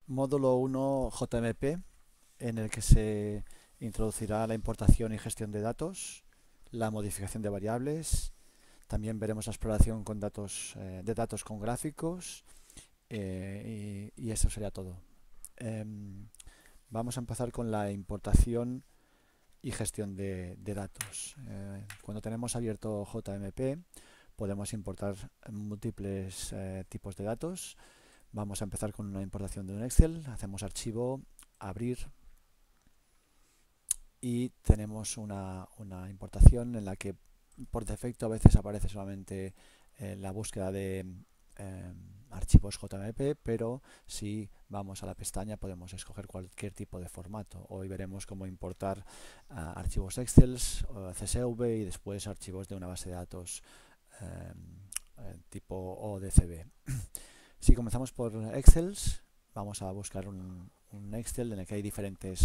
Módulo 1 JMP, en el que se introducirá la importación y gestión de datos, la modificación de variables. También veremos la exploración con datos, de datos con gráficos, y eso sería todo. Vamos a empezar con la importación y gestión de datos. Cuando tenemos abierto JMP, podemos importar múltiples tipos de datos. Vamos a empezar con una importación de un Excel. Hacemos archivo, abrir, y tenemos una importación en la que por defecto a veces aparece solamente la búsqueda de eh, archivos JMP, pero si vamos a la pestaña podemos escoger cualquier tipo de formato. Hoy veremos cómo importar archivos Excel, CSV y después archivos de una base de datos tipo ODCB. Si comenzamos por Excel, vamos a buscar un Excel en el que hay diferentes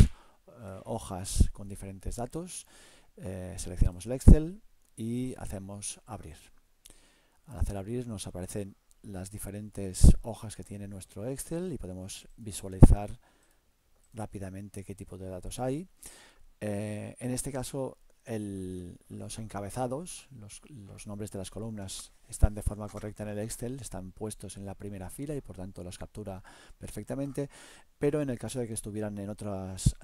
hojas con diferentes datos. Seleccionamos el Excel y hacemos abrir. Al hacer abrir nos aparecen las diferentes hojas que tiene nuestro Excel y podemos visualizar rápidamente qué tipo de datos hay. En este caso los encabezados, los nombres de las columnas están de forma correcta en el Excel, están puestos en la primera fila y por tanto los captura perfectamente, pero en el caso de que estuvieran en otras,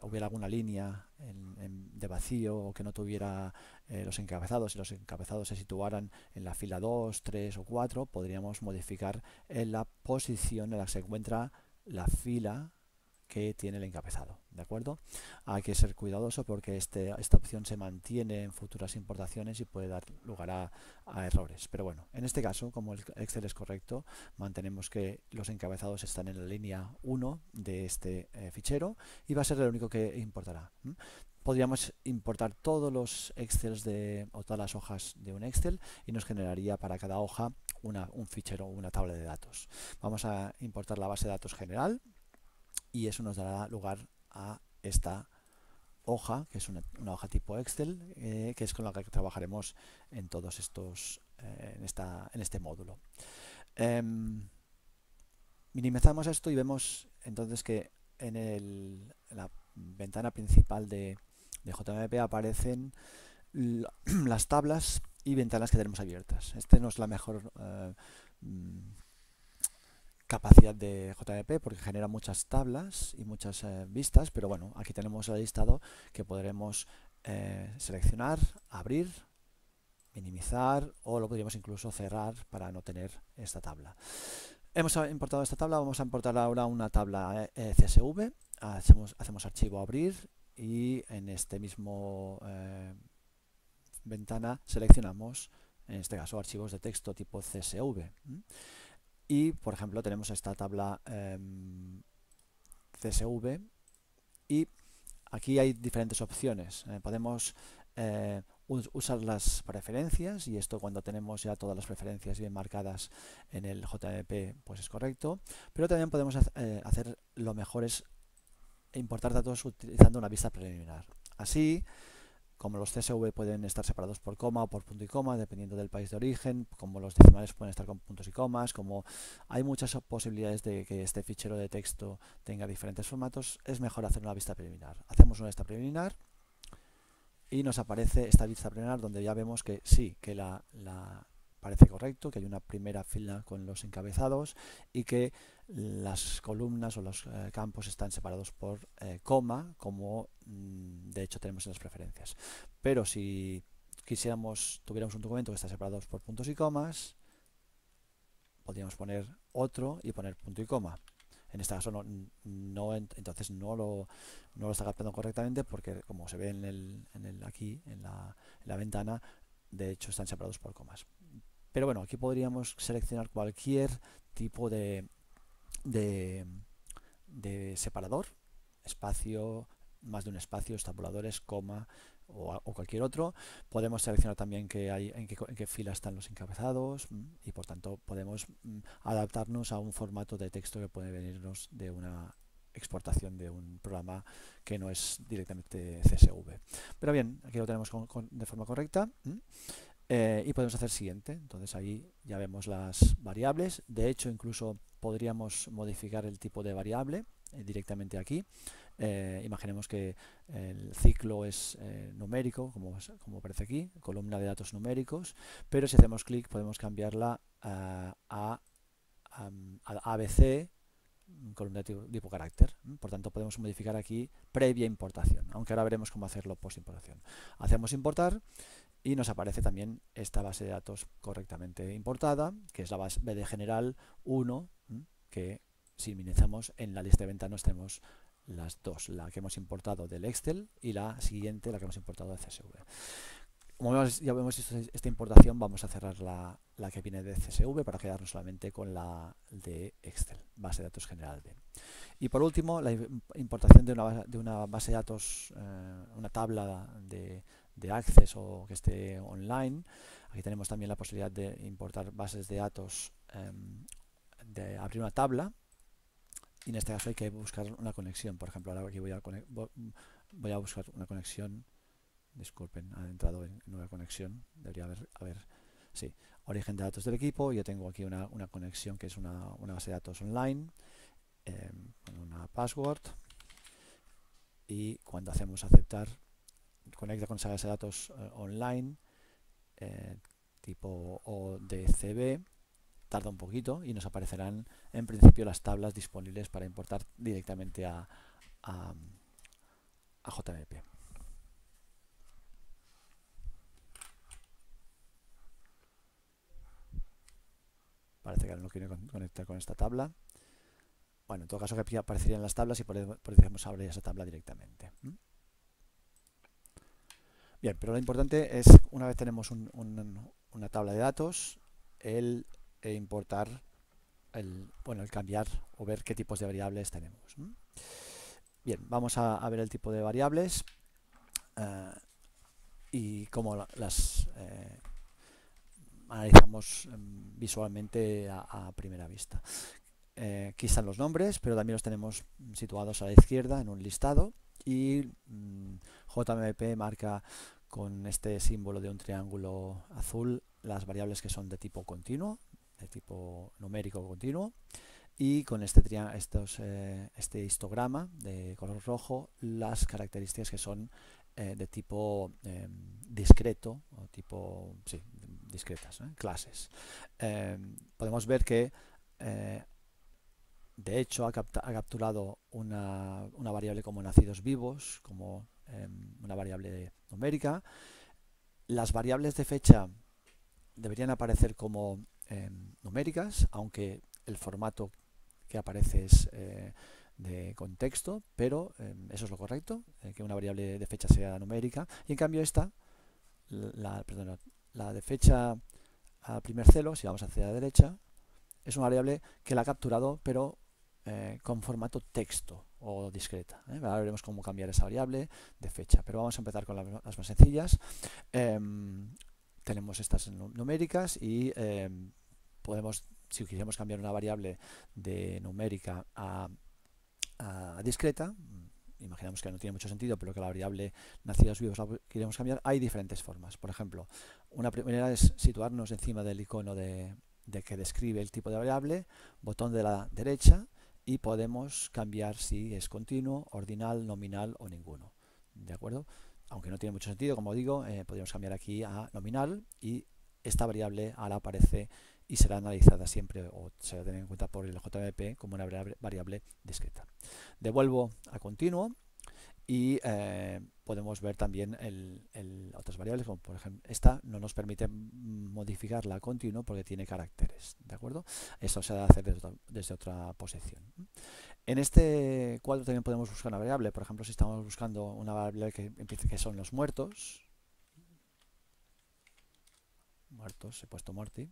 hubiera alguna línea de vacío o que no tuviera los encabezados y los encabezados se situaran en la fila 2, 3 o 4, podríamos modificar en la posición en la que se encuentra la fila que tiene el encabezado, ¿de acuerdo? Hay que ser cuidadoso porque esta opción se mantiene en futuras importaciones y puede dar lugar a errores. Pero bueno, en este caso, como el Excel es correcto, mantenemos que los encabezados están en la línea 1 de este fichero y va a ser el único que importará. Podríamos importar todos los Excels o todas las hojas de un Excel y nos generaría para cada hoja un fichero o una tabla de datos. Vamos a importar la base de datos general y eso nos dará lugar a esta hoja, que es una hoja tipo Excel, que es con la que trabajaremos en todos estos, en este módulo. Minimizamos esto y vemos entonces que en la ventana principal de JMP aparecen las tablas y ventanas que tenemos abiertas. Este no es la mejor capacidad de JMP porque genera muchas tablas y muchas vistas, pero bueno, aquí tenemos el listado que podremos seleccionar, abrir, minimizar o lo podríamos incluso cerrar para no tener esta tabla. Hemos importado esta tabla, vamos a importar ahora una tabla CSV, hacemos archivo abrir y en este mismo ventana seleccionamos en este caso archivos de texto tipo CSV. Y, por ejemplo, tenemos esta tabla CSV y aquí hay diferentes opciones. Podemos usar las preferencias y esto cuando tenemos ya todas las preferencias bien marcadas en el JMP pues es correcto, pero también podemos hacer lo mejor es importar datos utilizando una vista preliminar. Así, como los CSV pueden estar separados por coma o por punto y coma, dependiendo del país de origen, como los decimales pueden estar con puntos y comas, como hay muchas posibilidades de que este fichero de texto tenga diferentes formatos, es mejor hacer una vista preliminar. Hacemos una vista preliminar y nos aparece esta vista preliminar donde ya vemos que sí, que parece correcto, que hay una primera fila con los encabezados y que las columnas o los campos están separados por coma, como de hecho tenemos en las preferencias. Pero si tuviéramos un documento que está separado por puntos y comas, podríamos poner otro y poner punto y coma. En este caso entonces no lo está captando correctamente porque como se ve aquí en la ventana, de hecho están separados por comas. Pero bueno, aquí podríamos seleccionar cualquier tipo de, de separador, espacio, más de un espacio, tabuladores, coma o cualquier otro. Podemos seleccionar también en qué fila están los encabezados y por tanto podemos adaptarnos a un formato de texto que puede venirnos de una exportación de un programa que no es directamente CSV. Pero bien, aquí lo tenemos de forma correcta. Y podemos hacer siguiente. Entonces ahí ya vemos las variables. De hecho, incluso podríamos modificar el tipo de variable directamente aquí. Imaginemos que el ciclo es numérico, como aparece aquí, columna de datos numéricos, pero si hacemos clic podemos cambiarla a ABC, columna de tipo carácter. Por tanto, podemos modificar aquí previa importación, aunque ahora veremos cómo hacerlo post importación. Hacemos importar y nos aparece también esta base de datos correctamente importada, que es la base de general 1, que si minimizamos en la lista de ventanas tenemos las dos, la que hemos importado del Excel y la siguiente, la que hemos importado de CSV. Como ya hemos visto esta importación, vamos a cerrar la que viene de CSV para quedarnos solamente con la de Excel, base de datos general B. Y por último, la importación de una base de datos, una tabla de Access o que esté online. Aquí tenemos también la posibilidad de importar bases de datos, de abrir una tabla, y en este caso hay que buscar una conexión. Por ejemplo, ahora aquí voy a buscar una conexión. Disculpen, ha entrado en nueva conexión. Debería haber sí, origen de datos del equipo. Yo tengo aquí una conexión que es una base de datos online, con una password, y cuando hacemos aceptar, conecta con esa base de datos online, tipo ODCB. Tarda un poquito y nos aparecerán en principio las tablas disponibles para importar directamente a JMP. Parece que ahora no quiere conectar con esta tabla. Bueno, en todo caso que aparecerían las tablas y podríamos abrir esa tabla directamente. Bien, pero lo importante es, una vez tenemos una tabla de datos, el importar, el cambiar o ver qué tipos de variables tenemos. Bien, vamos a ver el tipo de variables y cómo las analizamos visualmente a primera vista. Aquí están los nombres, pero también los tenemos situados a la izquierda en un listado, y JMP marca con este símbolo de un triángulo azul las variables que son de tipo continuo, de tipo numérico continuo, y con este histograma de color rojo las características que son de tipo discreto, o tipo, sí, discretas, clases. Podemos ver que de hecho ha capturado una variable como nacidos vivos, como una variable numérica. Las variables de fecha deberían aparecer como numéricas, aunque el formato que aparece es de contexto, pero eso es lo correcto, que una variable de fecha sea numérica. Y en cambio esta, la de fecha al primer celo, si vamos hacia la derecha, es una variable que la ha capturado, pero con formato texto o discreta. Ahora veremos cómo cambiar esa variable de fecha, pero vamos a empezar con las más sencillas. Tenemos estas numéricas y podemos, si quisiéramos cambiar una variable de numérica a discreta, imaginamos que no tiene mucho sentido, pero que la variable nacidos vivos la queremos cambiar, hay diferentes formas. Por ejemplo, una primera es situarnos encima del icono de que describe el tipo de variable, botón de la derecha, y podemos cambiar si es continuo, ordinal, nominal o ninguno. ¿De acuerdo? Aunque no tiene mucho sentido, como digo, podríamos cambiar aquí a nominal, y esta variable ahora aparece y será analizada siempre, o será tenida en cuenta por el JMP como una variable discreta. Devuelvo a continuo y podemos ver también otras variables, como por ejemplo esta no nos permite modificarla a continuo porque tiene caracteres, ¿de acuerdo? Eso se debe hacer desde otra posición. En este cuadro también podemos buscar una variable. Por ejemplo, si estamos buscando una variable que empiece, que son los muertos, he puesto muerti,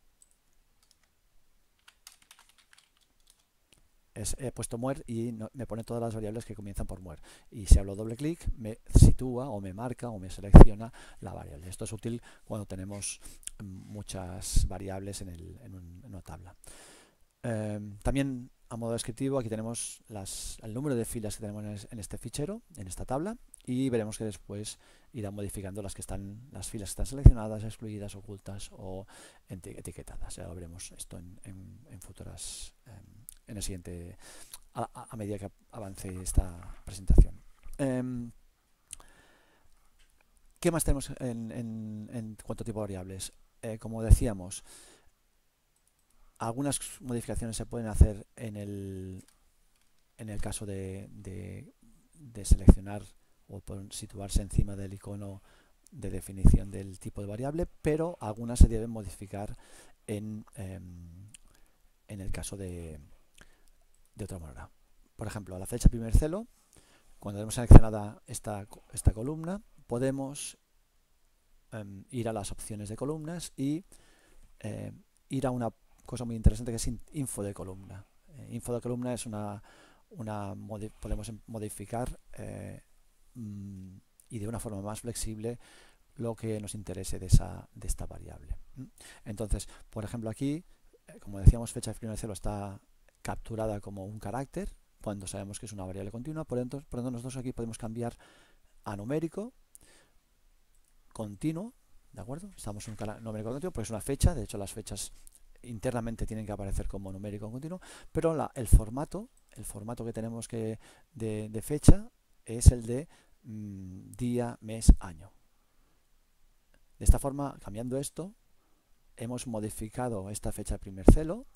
he puesto muer y me pone todas las variables que comienzan por muer, y si hablo doble clic me sitúa o me marca o me selecciona la variable. Esto es útil cuando tenemos muchas variables en una tabla. También a modo descriptivo aquí tenemos el número de filas que tenemos en este fichero, en esta tabla, y veremos que después irá modificando las filas que están seleccionadas, excluidas, ocultas o etiquetadas. Ya lo veremos esto en futuras en el siguiente, a medida que avance esta presentación. ¿Qué más tenemos en cuanto a tipo de variables? Como decíamos, algunas modificaciones se pueden hacer en el caso de seleccionar o situarse encima del icono de definición del tipo de variable, pero algunas se deben modificar en el caso de otra manera. Por ejemplo, a la flecha primer celo, cuando tenemos seleccionada esta columna, podemos ir a las opciones de columnas y ir a una cosa muy interesante que es info de columna. Info de columna es podemos modificar y de una forma más flexible lo que nos interese de esta variable. Entonces, por ejemplo, aquí, como decíamos, fecha de primer celo está capturada como un carácter cuando sabemos que es una variable continua. Por lo tanto, nosotros aquí podemos cambiar a numérico continuo, ¿de acuerdo? Estamos en un numérico continuo porque es una fecha. De hecho, las fechas internamente tienen que aparecer como numérico continuo, pero el formato que tenemos de fecha es el de día, mes, año. De esta forma, cambiando esto, hemos modificado esta fecha primer celo,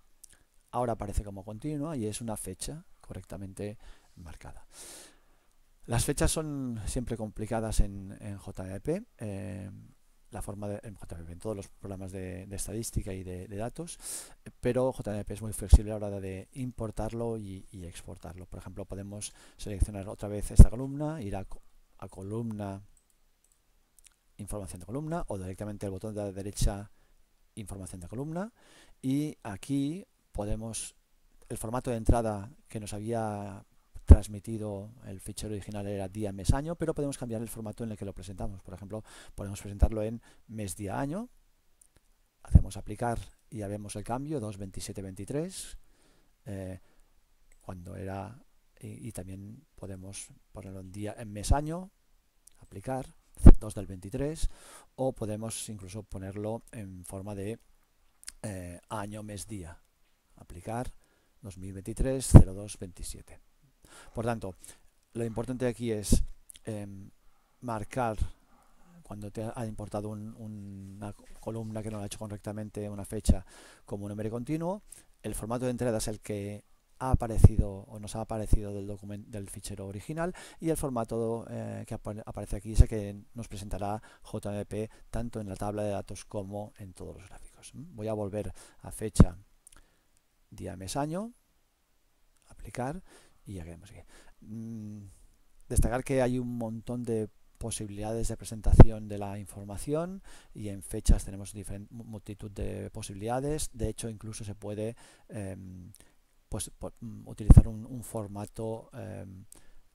ahora aparece como continua y es una fecha correctamente marcada. Las fechas son siempre complicadas en JMP, en todos los programas de estadística y de datos, pero JMP es muy flexible a la hora de importarlo y exportarlo. Por ejemplo, podemos seleccionar otra vez esta columna, ir a columna, información de columna, o directamente el botón de la derecha, información de columna, y aquí podemos, el formato de entrada que nos había transmitido el fichero original era día, mes, año, pero podemos cambiar el formato en el que lo presentamos. Por ejemplo, podemos presentarlo en mes, día, año, hacemos aplicar y ya vemos el cambio, 2/27/23, cuando era, y también podemos ponerlo en mes, año, aplicar, 2/23, o podemos incluso ponerlo en forma de año, mes, día, aplicar 2023-02-27. Por tanto, lo importante aquí es marcar cuando te ha importado una columna que no lo ha hecho correctamente, una fecha, como un número continuo. El formato de entrada es el que ha aparecido o nos ha aparecido del fichero original, y el formato que aparece aquí es el que nos presentará JMP tanto en la tabla de datos como en todos los gráficos. Voy a volver a fecha, día, mes, año, aplicar, y ya quedamos aquí. Destacar que hay un montón de posibilidades de presentación de la información, y en fechas tenemos multitud de posibilidades. De hecho, incluso se puede utilizar un formato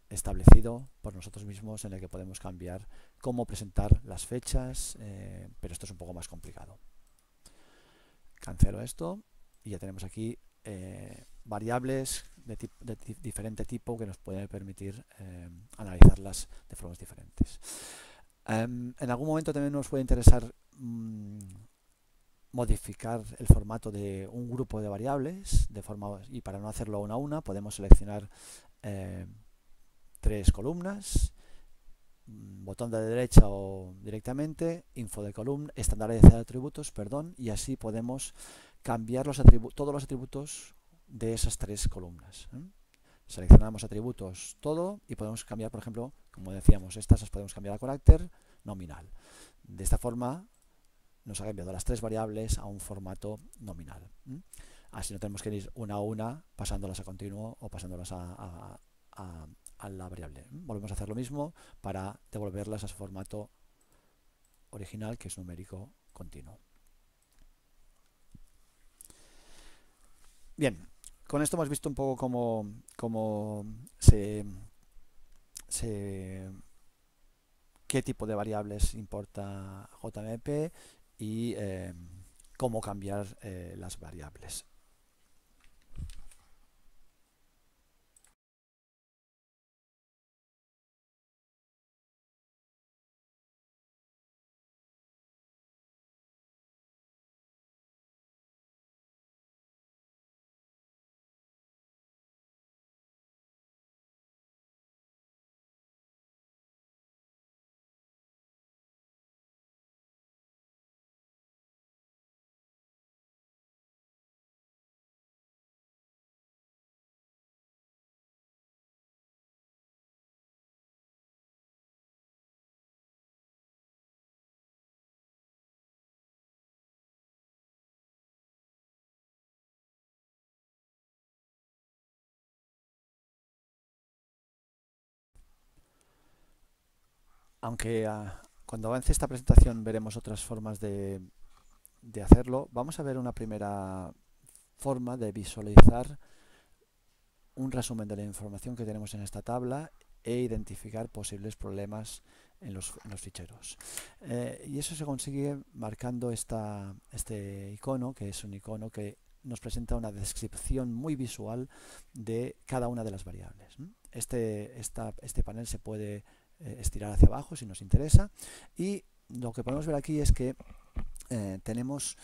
establecido por nosotros mismos en el que podemos cambiar cómo presentar las fechas, pero esto es un poco más complicado. Cancelo esto y ya tenemos aquí variables de diferente tipo que nos pueden permitir analizarlas de formas diferentes. En algún momento también nos puede interesar modificar el formato de un grupo de variables, y para no hacerlo una a una podemos seleccionar 3 columnas, botón de derecha o directamente, info de columna, estandarizar de atributos, perdón, y así podemos cambiar todos los atributos de esas 3 columnas. Seleccionamos atributos todo y podemos cambiar, por ejemplo, como decíamos, estas las podemos cambiar a carácter nominal. De esta forma nos ha cambiado las 3 variables a un formato nominal. Así no tenemos que ir una a una pasándolas a continuo o pasándolas a la variable. Volvemos a hacer lo mismo para devolverlas a su formato original, que es numérico continuo. Bien, con esto hemos visto un poco cómo qué tipo de variables importa JMP y cómo cambiar las variables. aunque cuando avance esta presentación veremos otras formas de hacerlo, vamos a ver una primera forma de visualizar un resumen de la información que tenemos en esta tabla e identificar posibles problemas en los ficheros. Y eso se consigue marcando este icono, que es un icono que nos presenta una descripción muy visual de cada una de las variables. Este panel se puede estirar hacia abajo si nos interesa, y lo que podemos ver aquí es que tenemos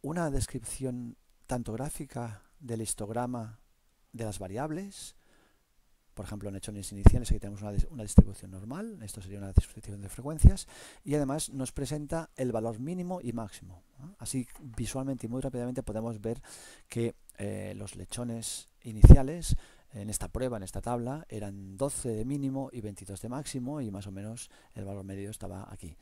una descripción tanto gráfica del histograma de las variables. Por ejemplo, en lechones iniciales aquí tenemos una distribución normal, esto sería una distribución de frecuencias, y además nos presenta el valor mínimo y máximo, ¿no? Así visualmente y muy rápidamente podemos ver que los lechones iniciales en esta prueba, en esta tabla, eran 12 de mínimo y 22 de máximo, y más o menos el valor medio estaba aquí.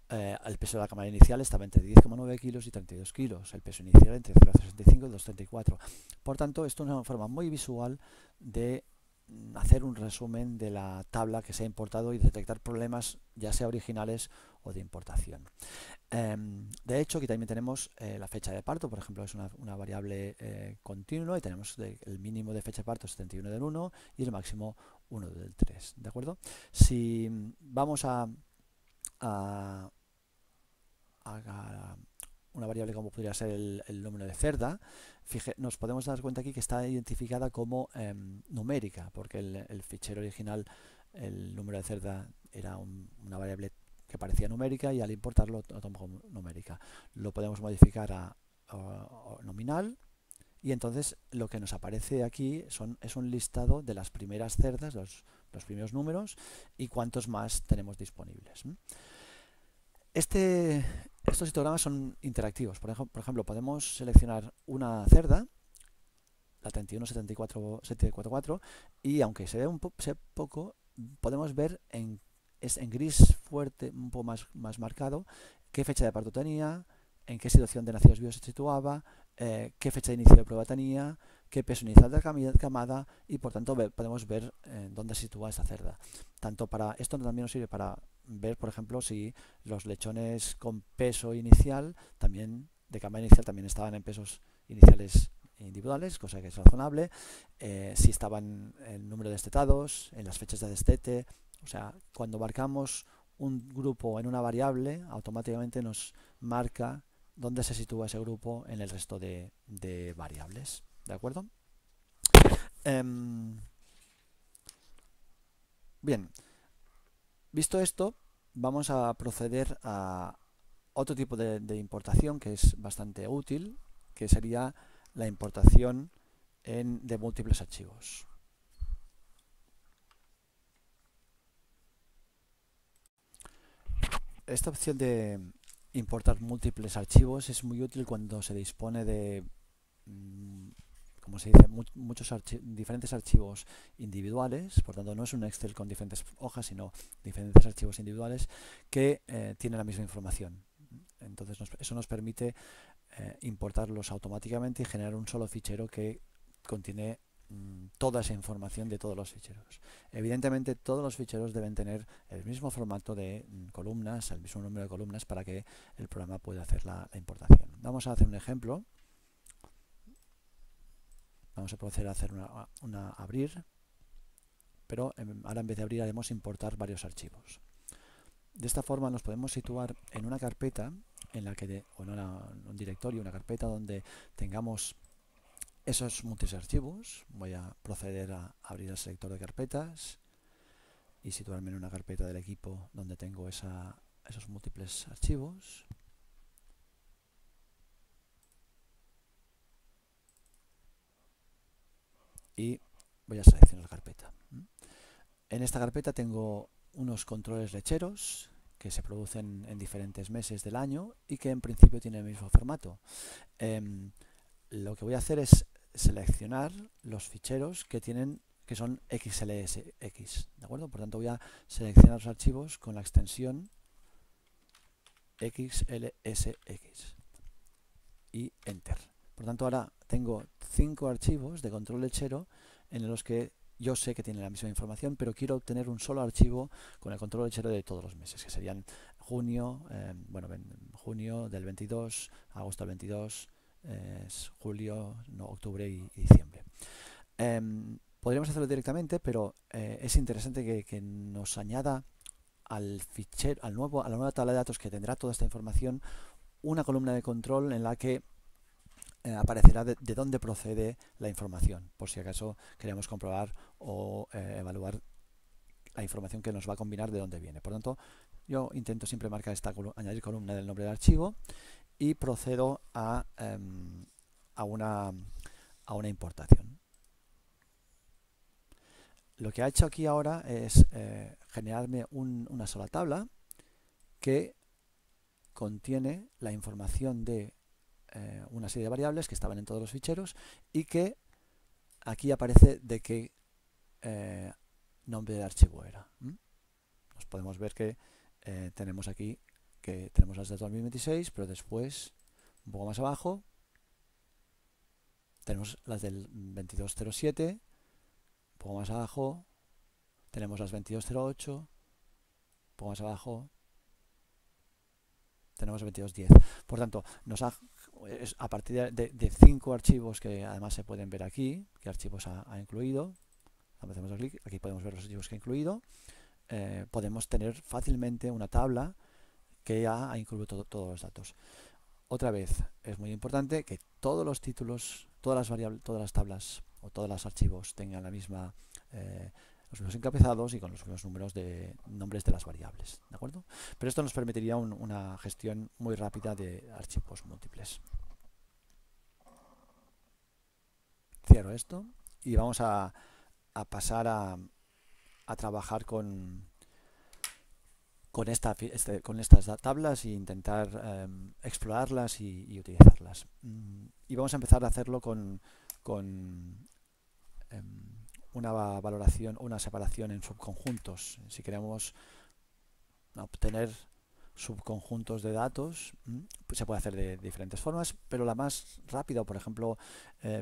El peso de la cámara inicial estaba entre 10,9 kilos y 32 kilos, el peso inicial entre 0,65 y 2,34. Por tanto, esto es una forma muy visual de hacer un resumen de la tabla que se ha importado y detectar problemas ya sea originales o de importación. De hecho, aquí también tenemos la fecha de parto, por ejemplo, es una variable continua, y tenemos el mínimo de fecha de parto 71 del 1 y el máximo 1 del 3, ¿de acuerdo? Si vamos a una variable como podría ser el número de cerda, nos podemos dar cuenta aquí que está identificada como numérica, porque el fichero original, el número de cerda, era una variable que parecía numérica, y al importarlo lo tomamos como numérica. Lo podemos modificar a nominal, y entonces lo que nos aparece aquí es un listado de las primeras cerdas, los primeros números, y cuántos más tenemos disponibles. Estos histogramas son interactivos. Por ejemplo, podemos seleccionar una cerda, la 3174744, y aunque se ve poco, podemos ver en gris fuerte, un poco más marcado, qué fecha de parto tenía, en qué situación de nacidos vivos se situaba, qué fecha de inicio de prueba tenía, qué peso inicial de la camada, y por tanto podemos ver dónde se sitúa esta cerda. Esto también nos sirve para ver, por ejemplo, si los lechones con peso inicial también de camada inicial también estaban en pesos iniciales individuales, cosa que es razonable, si estaban el número de destetados, en las fechas de destete. O sea, cuando marcamos un grupo en una variable, automáticamente nos marca dónde se sitúa ese grupo en el resto de variables, ¿de acuerdo? Bien, visto esto, vamos a proceder a otro tipo de importación que es bastante útil, que sería la importación de múltiples archivos. Esta opción de importar múltiples archivos es muy útil cuando se dispone de, como se dice, muchos diferentes archivos individuales. Por tanto, no es un Excel con diferentes hojas, sino diferentes archivos individuales que tienen la misma información. Entonces eso nos permite importarlos automáticamente y generar un solo fichero que contiene toda esa información de todos los ficheros. Evidentemente, todos los ficheros deben tener el mismo formato de columnas, el mismo número de columnas, para que el programa pueda hacer la importación. Vamos a hacer un ejemplo. Vamos a proceder a hacer abrir, pero ahora en vez de abrir haremos importar varios archivos. De esta forma nos podemos situar en una carpeta en la que o en un directorio, una carpeta donde tengamos esos múltiples archivos. Voy a proceder a abrir el selector de carpetas y situarme en una carpeta del equipo donde tengo esos múltiples archivos. Y voy a seleccionar la carpeta. En esta carpeta tengo unos controles lecheros que se producen en diferentes meses del año y que en principio tienen el mismo formato. Lo que voy a hacer es seleccionar los ficheros que son XLSX, ¿de acuerdo? Por tanto, voy a seleccionar los archivos con la extensión XLSX y Enter. Por tanto, ahora tengo 5 archivos de control lechero en los que yo sé que tiene la misma información, pero quiero obtener un solo archivo con el control lechero de todos los meses, que serían junio, junio del 22, agosto del 22, julio, no, octubre y diciembre. Podríamos hacerlo directamente, pero es interesante que nos añada al fichero, a la nueva tabla de datos que tendrá toda esta información, una columna de control en la que aparecerá de dónde procede la información, por si acaso queremos comprobar o evaluar la información que nos va a combinar de dónde viene. Por lo tanto, yo intento siempre marcar añadir columna del nombre del archivo y procedo a una importación. Lo que ha hecho aquí ahora es generarme una sola tabla que contiene la información de una serie de variables que estaban en todos los ficheros y que aquí aparece de qué nombre de archivo era. Nos podemos ver que tenemos aquí que tenemos las de 2026, pero después, un poco más abajo, tenemos las del 2207, un poco más abajo tenemos las 2208, un poco más abajo tenemos 2210. Por tanto, a partir de 5 archivos que además se pueden ver aquí, qué archivos ha incluido. Hacemos clic, aquí podemos ver los archivos que ha incluido. Podemos tener fácilmente una tabla que ya ha incluido todos los datos. Otra vez, es muy importante que todos los títulos, todas las variables, todas las tablas o todos los archivos tengan la misma los mismos encabezados y con los mismos nombres de las variables, ¿de acuerdo? Pero esto nos permitiría una gestión muy rápida de archivos múltiples. Cierro esto y vamos a pasar a trabajar con estas tablas e intentar explorarlas y utilizarlas. Y vamos a empezar a hacerlo con una valoración, una separación en subconjuntos. Si queremos obtener subconjuntos de datos, pues se puede hacer de diferentes formas, pero la más rápida, por ejemplo,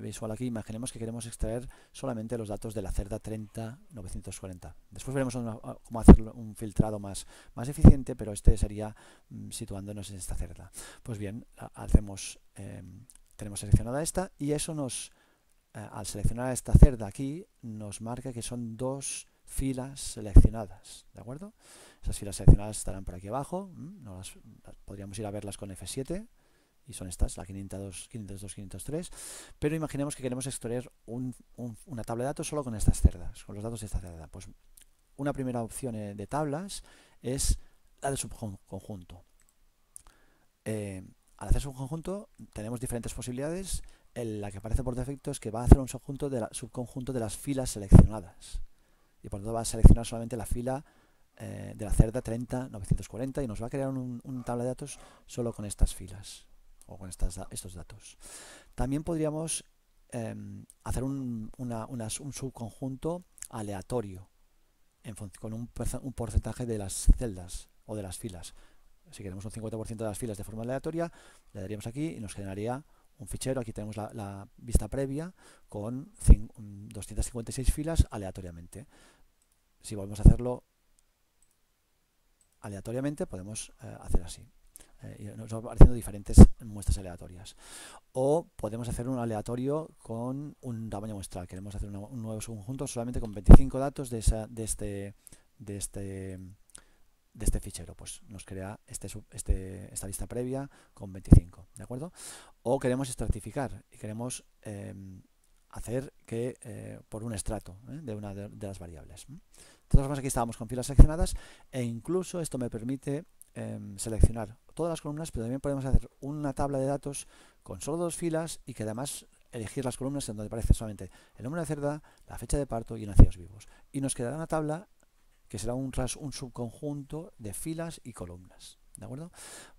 visual aquí, imaginemos que queremos extraer solamente los datos de la cerda 30.940. Después veremos cómo hacer un filtrado más eficiente, pero este sería situándonos en esta cerda. Pues bien, tenemos seleccionada esta y eso al seleccionar esta cerda aquí, nos marca que son 2 filas seleccionadas, ¿de acuerdo? Esas filas seleccionadas estarán por aquí abajo, podríamos ir a verlas con F7 y son estas, la 502, 502, 503, pero imaginemos que queremos extraer una tabla de datos solo con estas cerdas, con los datos de esta cerda. Pues una primera opción de tablas es la de subconjunto. Al hacer subconjunto tenemos diferentes posibilidades. La que aparece por defecto es que va a hacer un subconjunto de las filas seleccionadas y por lo tanto va a seleccionar solamente la fila de la cerda 30.940 y nos va a crear un tabla de datos solo con estas filas o con estos datos. También podríamos hacer un subconjunto aleatorio con un porcentaje de las celdas o de las filas. Si queremos un 50% de las filas de forma aleatoria, le daríamos aquí y nos generaría un fichero. Aquí tenemos la vista previa con 256 filas aleatoriamente. Si volvemos a hacerlo aleatoriamente, podemos hacer así. Y nos va apareciendo diferentes muestras aleatorias. O podemos hacer un aleatorio con un tamaño muestral. Queremos hacer un nuevo subconjunto solamente con 25 datos de este fichero, pues nos crea esta vista previa con 25, ¿de acuerdo? O queremos estratificar y queremos hacer que por un estrato de una de las variables. De todas formas, aquí estábamos con filas seleccionadas e incluso esto me permite seleccionar todas las columnas, pero también podemos hacer una tabla de datos con solo 2 filas y que además elegir las columnas en donde aparece solamente el número de cerda, la fecha de parto y nacidos vivos. Y nos quedará una tabla que será un subconjunto de filas y columnas, ¿de acuerdo?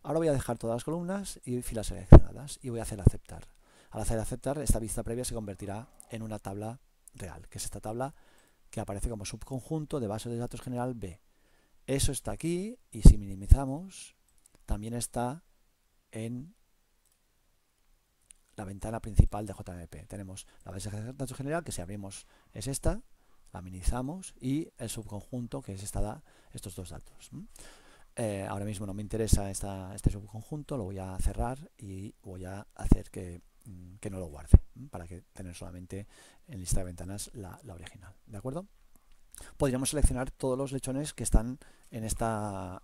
Ahora voy a dejar todas las columnas y filas seleccionadas y voy a hacer aceptar. Al hacer aceptar, esta vista previa se convertirá en una tabla real, que es esta tabla que aparece como subconjunto de base de datos general B. Eso está aquí y si minimizamos, también está en la ventana principal de JMP. Tenemos la base de datos general, que si abrimos es esta, la minimizamos, y el subconjunto, que es estos dos datos. Ahora mismo no me interesa este subconjunto, lo voy a cerrar y voy a hacer que no lo guarde, para que tener solamente en lista de ventanas la original. ¿De acuerdo? Podríamos seleccionar todos los lechones que están en esta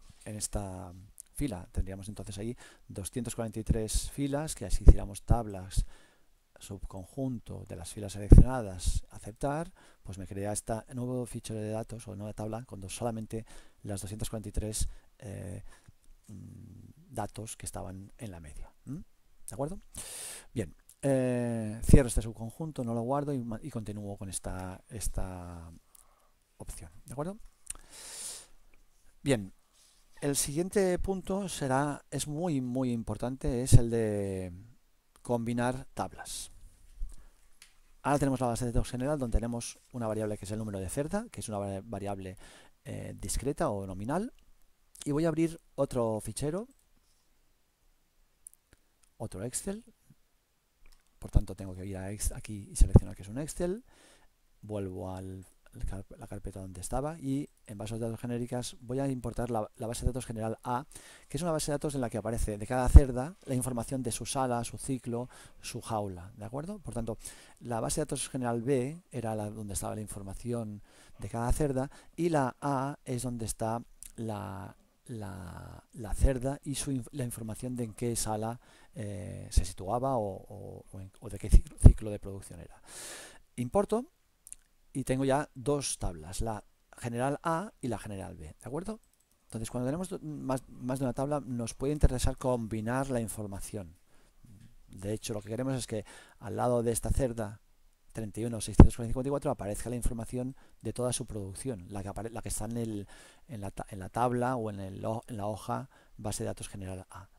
fila. Tendríamos entonces ahí 243 filas, que así hiciéramos tablas, subconjunto de las filas seleccionadas, aceptar, pues me crea este nuevo fichero de datos o nueva tabla con solamente las 243 datos que estaban en la media. ¿De acuerdo? Bien, cierro este subconjunto, no lo guardo y continúo con esta opción. ¿De acuerdo? Bien, el siguiente punto es muy importante, es el de combinar tablas. Ahora tenemos la base de datos general, donde tenemos una variable que es el número de cerda, que es una variable discreta o nominal, y voy a abrir otro fichero, otro Excel. Por tanto, tengo que ir aquí y seleccionar que es un Excel, vuelvo a la carpeta donde estaba, y en bases de datos genéricas voy a importar la base de datos general A, que es una base de datos en la que aparece de cada cerda la información de su sala, su ciclo, su jaula. ¿De acuerdo? Por tanto, la base de datos general B era donde estaba la información de cada cerda, y la A es donde está la cerda y la información de en qué sala se situaba o de qué ciclo de producción era. Importo y tengo ya dos tablas, la general A y la general B, ¿de acuerdo? Entonces, cuando tenemos más de una tabla, nos puede interesar combinar la información. De hecho, lo que queremos es que al lado de esta cerda 31.654 aparezca la información de toda su producción, la que está en la tabla o en la hoja base de datos general A.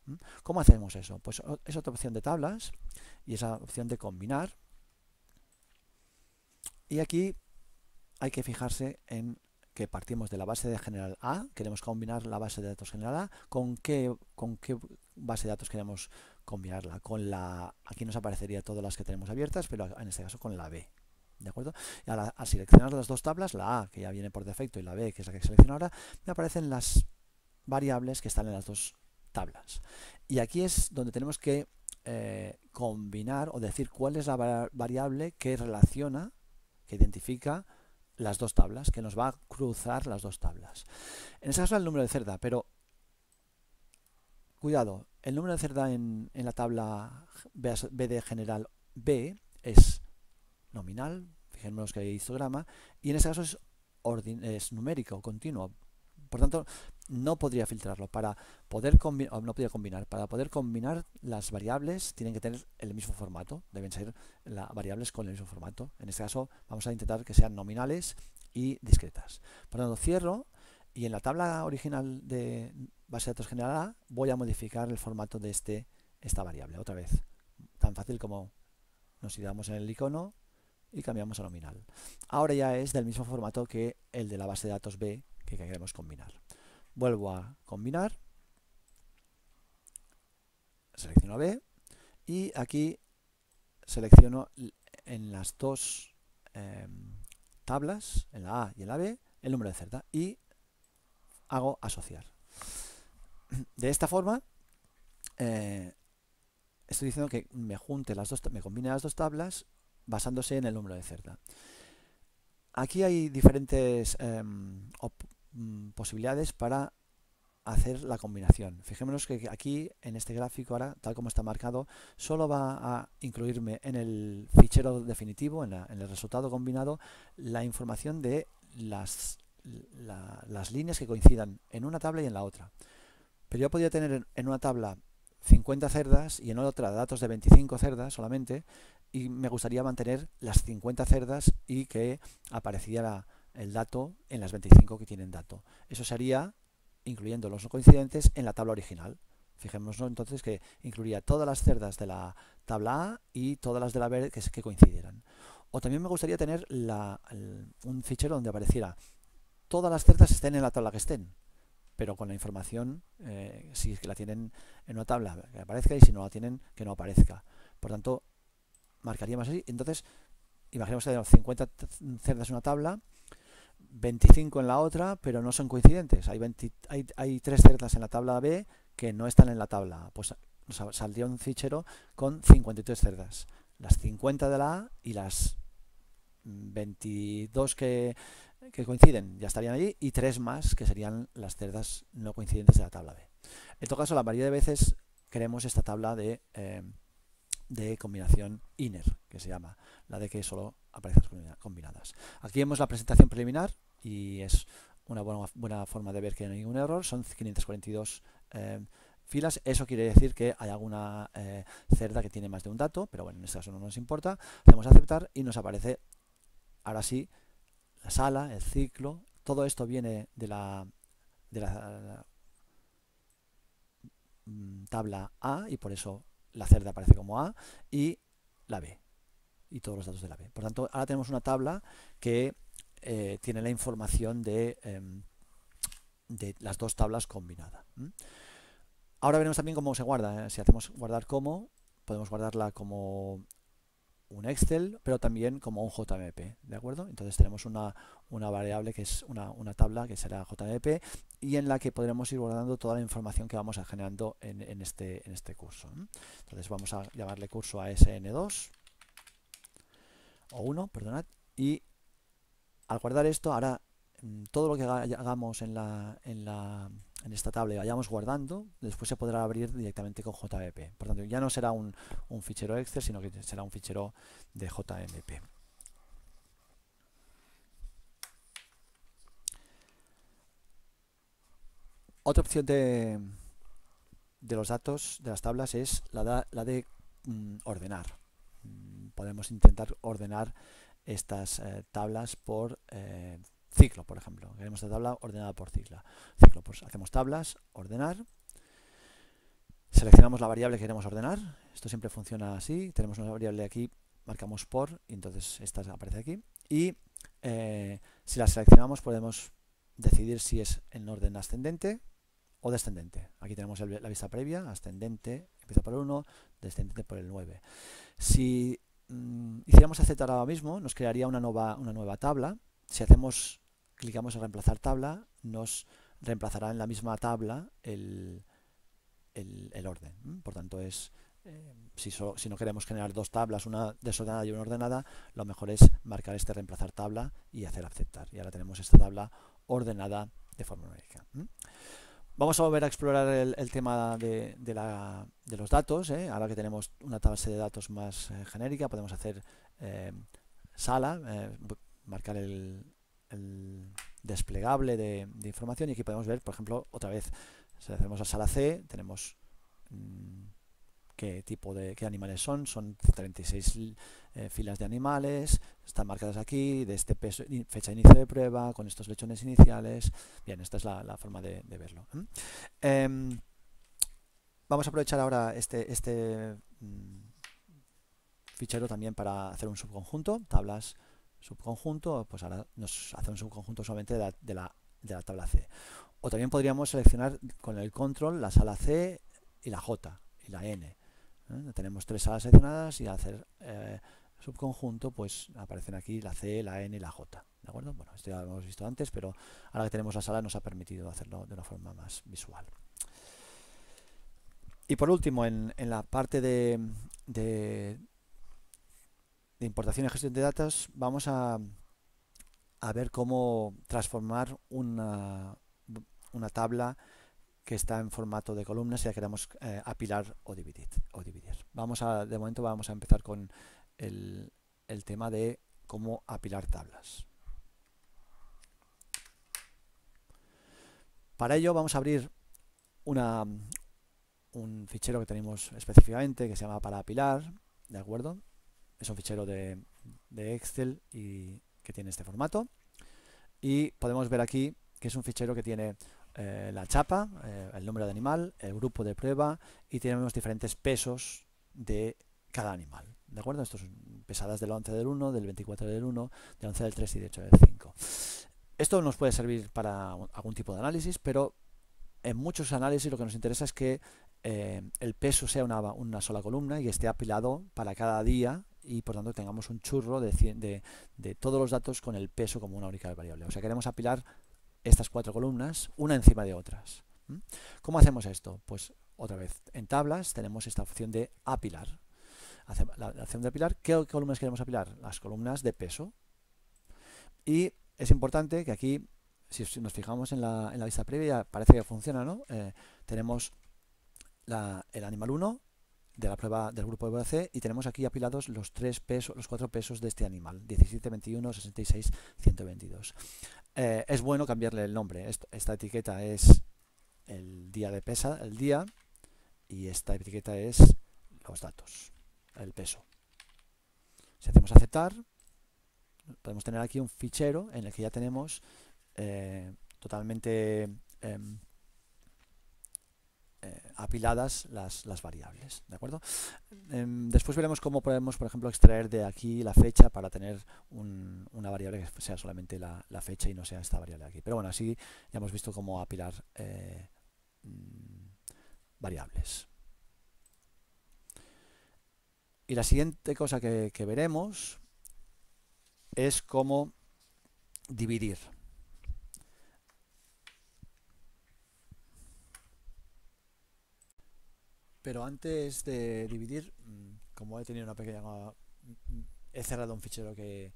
¿Cómo hacemos eso? Pues es otra opción de tablas y esa opción de combinar. Y aquí hay que fijarse en que partimos de la base de general A, queremos combinar la base de datos general A, ¿con qué base de datos queremos combinarla? Aquí nos aparecería todas las que tenemos abiertas, pero en este caso con la B. ¿De acuerdo? Y al seleccionar las dos tablas, la A, que ya viene por defecto, y la B, que es la que selecciono ahora, me aparecen las variables que están en las dos tablas. Y aquí es donde tenemos que combinar o decir cuál es la variable que relaciona, que identifica las dos tablas, que nos va a cruzar las dos tablas. En este caso el número de cerda, pero cuidado, el número de cerda en la tabla BD general B es nominal, fijémonos que hay histograma, y en este caso es numérico, continuo. Por tanto, no podría filtrarlo. Para poder combinar, para poder combinar las variables tienen que tener el mismo formato, deben ser variables con el mismo formato. En este caso vamos a intentar que sean nominales y discretas. Por lo tanto, cierro, y en la tabla original de base de datos general A voy a modificar el formato de esta variable. Otra vez, tan fácil como nos ideamos en el icono y cambiamos a nominal. Ahora ya es del mismo formato que el de la base de datos B que queremos combinar. Vuelvo a combinar, selecciono B y aquí selecciono en las dos tablas, en la A y en la B, el número de cerda y hago asociar. De esta forma estoy diciendo que me combine las dos tablas basándose en el número de cerda. Aquí hay diferentes posibilidades para hacer la combinación. Fijémonos que aquí en este gráfico ahora, tal como está marcado, solo va a incluirme en el fichero definitivo, en el resultado combinado, la información de las líneas que coincidan en una tabla y en la otra. Pero yo podría tener en una tabla 50 cerdas y en otra datos de 25 cerdas solamente, y me gustaría mantener las 50 cerdas y que apareciera el dato en las 25 que tienen dato. Eso sería incluyendo los no coincidentes en la tabla original. Fijémonos entonces que incluiría todas las cerdas de la tabla A y todas las de la B que coincidieran. O también me gustaría tener un fichero donde apareciera todas las cerdas estén en la tabla que estén, pero con la información, si la tienen en una tabla que aparezca, y si no la tienen, que no aparezca. Por tanto, marcaríamos así. Entonces, imaginemos que tenemos 50 cerdas en una tabla 25 en la otra, pero no son coincidentes. Hay 3 cerdas en la tabla B que no están en la tabla A. Pues nos saldría un fichero con 53 cerdas. Las 50 de la A y las 22 que coinciden ya estarían allí, y 3 más que serían las cerdas no coincidentes de la tabla B. En todo caso, la mayoría de veces queremos esta tabla de combinación inner, que se llama, la de que solo aparecen combinadas. Aquí vemos la presentación preliminar y es una buena forma de ver que no hay ningún error. Son 542 filas. Eso quiere decir que hay alguna cerda que tiene más de un dato, pero bueno, en este caso no nos importa. Hacemos aceptar y nos aparece, ahora sí, la sala, el ciclo. Todo esto viene de la tabla A, y por eso la cerda aparece como A, y la B, y todos los datos de la B. Por tanto, ahora tenemos una tabla que tiene la información de las dos tablas combinadas. Ahora veremos también cómo se guarda. Si hacemos guardar como, podemos guardarla como un Excel, pero también como un JMP, ¿de acuerdo? Entonces tenemos una variable que es una tabla que será JMP, y en la que podremos ir guardando toda la información que vamos generando en este curso. Entonces vamos a llamarle curso a SN2 o 1, perdonad, y al guardar esto, ahora todo lo que hagamos en esta tabla y vayamos guardando, después se podrá abrir directamente con JMP. Por tanto, ya no será un fichero Excel, sino que será un fichero de JMP. Otra opción de los datos de las tablas es la de ordenar. Podemos intentar ordenar estas tablas por ciclo, por ejemplo. Queremos esta tabla ordenada por ciclo. Pues hacemos tablas, ordenar, seleccionamos la variable que queremos ordenar. Esto siempre funciona así. Tenemos una variable aquí, marcamos por, y entonces esta aparece aquí. Y si la seleccionamos, podemos decidir si es en orden ascendente o descendente. Aquí tenemos la vista previa, ascendente, empieza por el 1, descendente por el 9. Si hiciéramos aceptar ahora mismo, nos crearía una nueva tabla. Si clicamos en reemplazar tabla, nos reemplazará en la misma tabla el orden. Por tanto, si no queremos generar dos tablas, una desordenada y una ordenada, lo mejor es marcar este reemplazar tabla y hacer aceptar. Y ahora tenemos esta tabla ordenada de forma numérica. Vamos a volver a explorar el tema de los datos. Ahora que tenemos una base de datos más genérica, podemos hacer sala, marcar el desplegable de información, y aquí podemos ver, por ejemplo, otra vez, si hacemos la sala C, tenemos qué animales son 36 filas de animales, están marcadas aquí, de este peso, fecha de inicio de prueba, con estos lechones iniciales. Bien, esta es la forma de verlo. Vamos a aprovechar ahora este fichero también para hacer un subconjunto, tablas subconjunto. Pues ahora nos hace un subconjunto solamente de la tabla C. O también podríamos seleccionar con el control la sala C y la J y la N. Tenemos 3 salas seleccionadas, y al hacer subconjunto, pues aparecen aquí la C, la N y la J. ¿De acuerdo? Bueno, esto ya lo hemos visto antes, pero ahora que tenemos la sala nos ha permitido hacerlo de una forma más visual. Y por último, en la parte de importación y gestión de datos, vamos a ver cómo transformar una tabla que está en formato de columnas, si la queremos apilar o dividir. De momento vamos a empezar con el tema de cómo apilar tablas. Para ello vamos a abrir un fichero que tenemos específicamente, que se llama para apilar, ¿de acuerdo? Es un fichero de Excel y que tiene este formato, y podemos ver aquí que es un fichero que tiene la chapa, el nombre de animal, el grupo de prueba, y tenemos diferentes pesos de cada animal, ¿de acuerdo? Estos son pesadas del 11 del 1, del 24 del 1, del 11 del 3 y del 8 del 5. Esto nos puede servir para algún tipo de análisis, pero en muchos análisis lo que nos interesa es que el peso sea una sola columna y esté apilado para cada día y por tanto tengamos un churro de todos los datos con el peso como una única variable. O sea, queremos apilar estas 4 columnas una encima de otras. ¿Cómo hacemos esto? Pues otra vez, en tablas tenemos esta opción de apilar. La opción de apilar, ¿qué columnas queremos apilar? Las columnas de peso. Y es importante que aquí, si nos fijamos en la vista previa, parece que funciona, ¿no? Tenemos el animal 1 de la prueba del grupo de C y tenemos aquí apilados los 4 pesos de este animal, 17, 21, 66, 122. Es bueno cambiarle el nombre. Esta etiqueta es el día de pesa, el día, y esta etiqueta es los datos, el peso. Si hacemos aceptar, podemos tener aquí un fichero en el que ya tenemos totalmente apiladas las variables, ¿de acuerdo? Después veremos cómo podemos, por ejemplo, extraer de aquí la fecha para tener una variable que sea solamente la fecha y no sea esta variable de aquí. Pero bueno, así ya hemos visto cómo apilar variables. Y la siguiente cosa que veremos es cómo dividir. Pero antes de dividir, como he tenido una pequeña... he cerrado un fichero que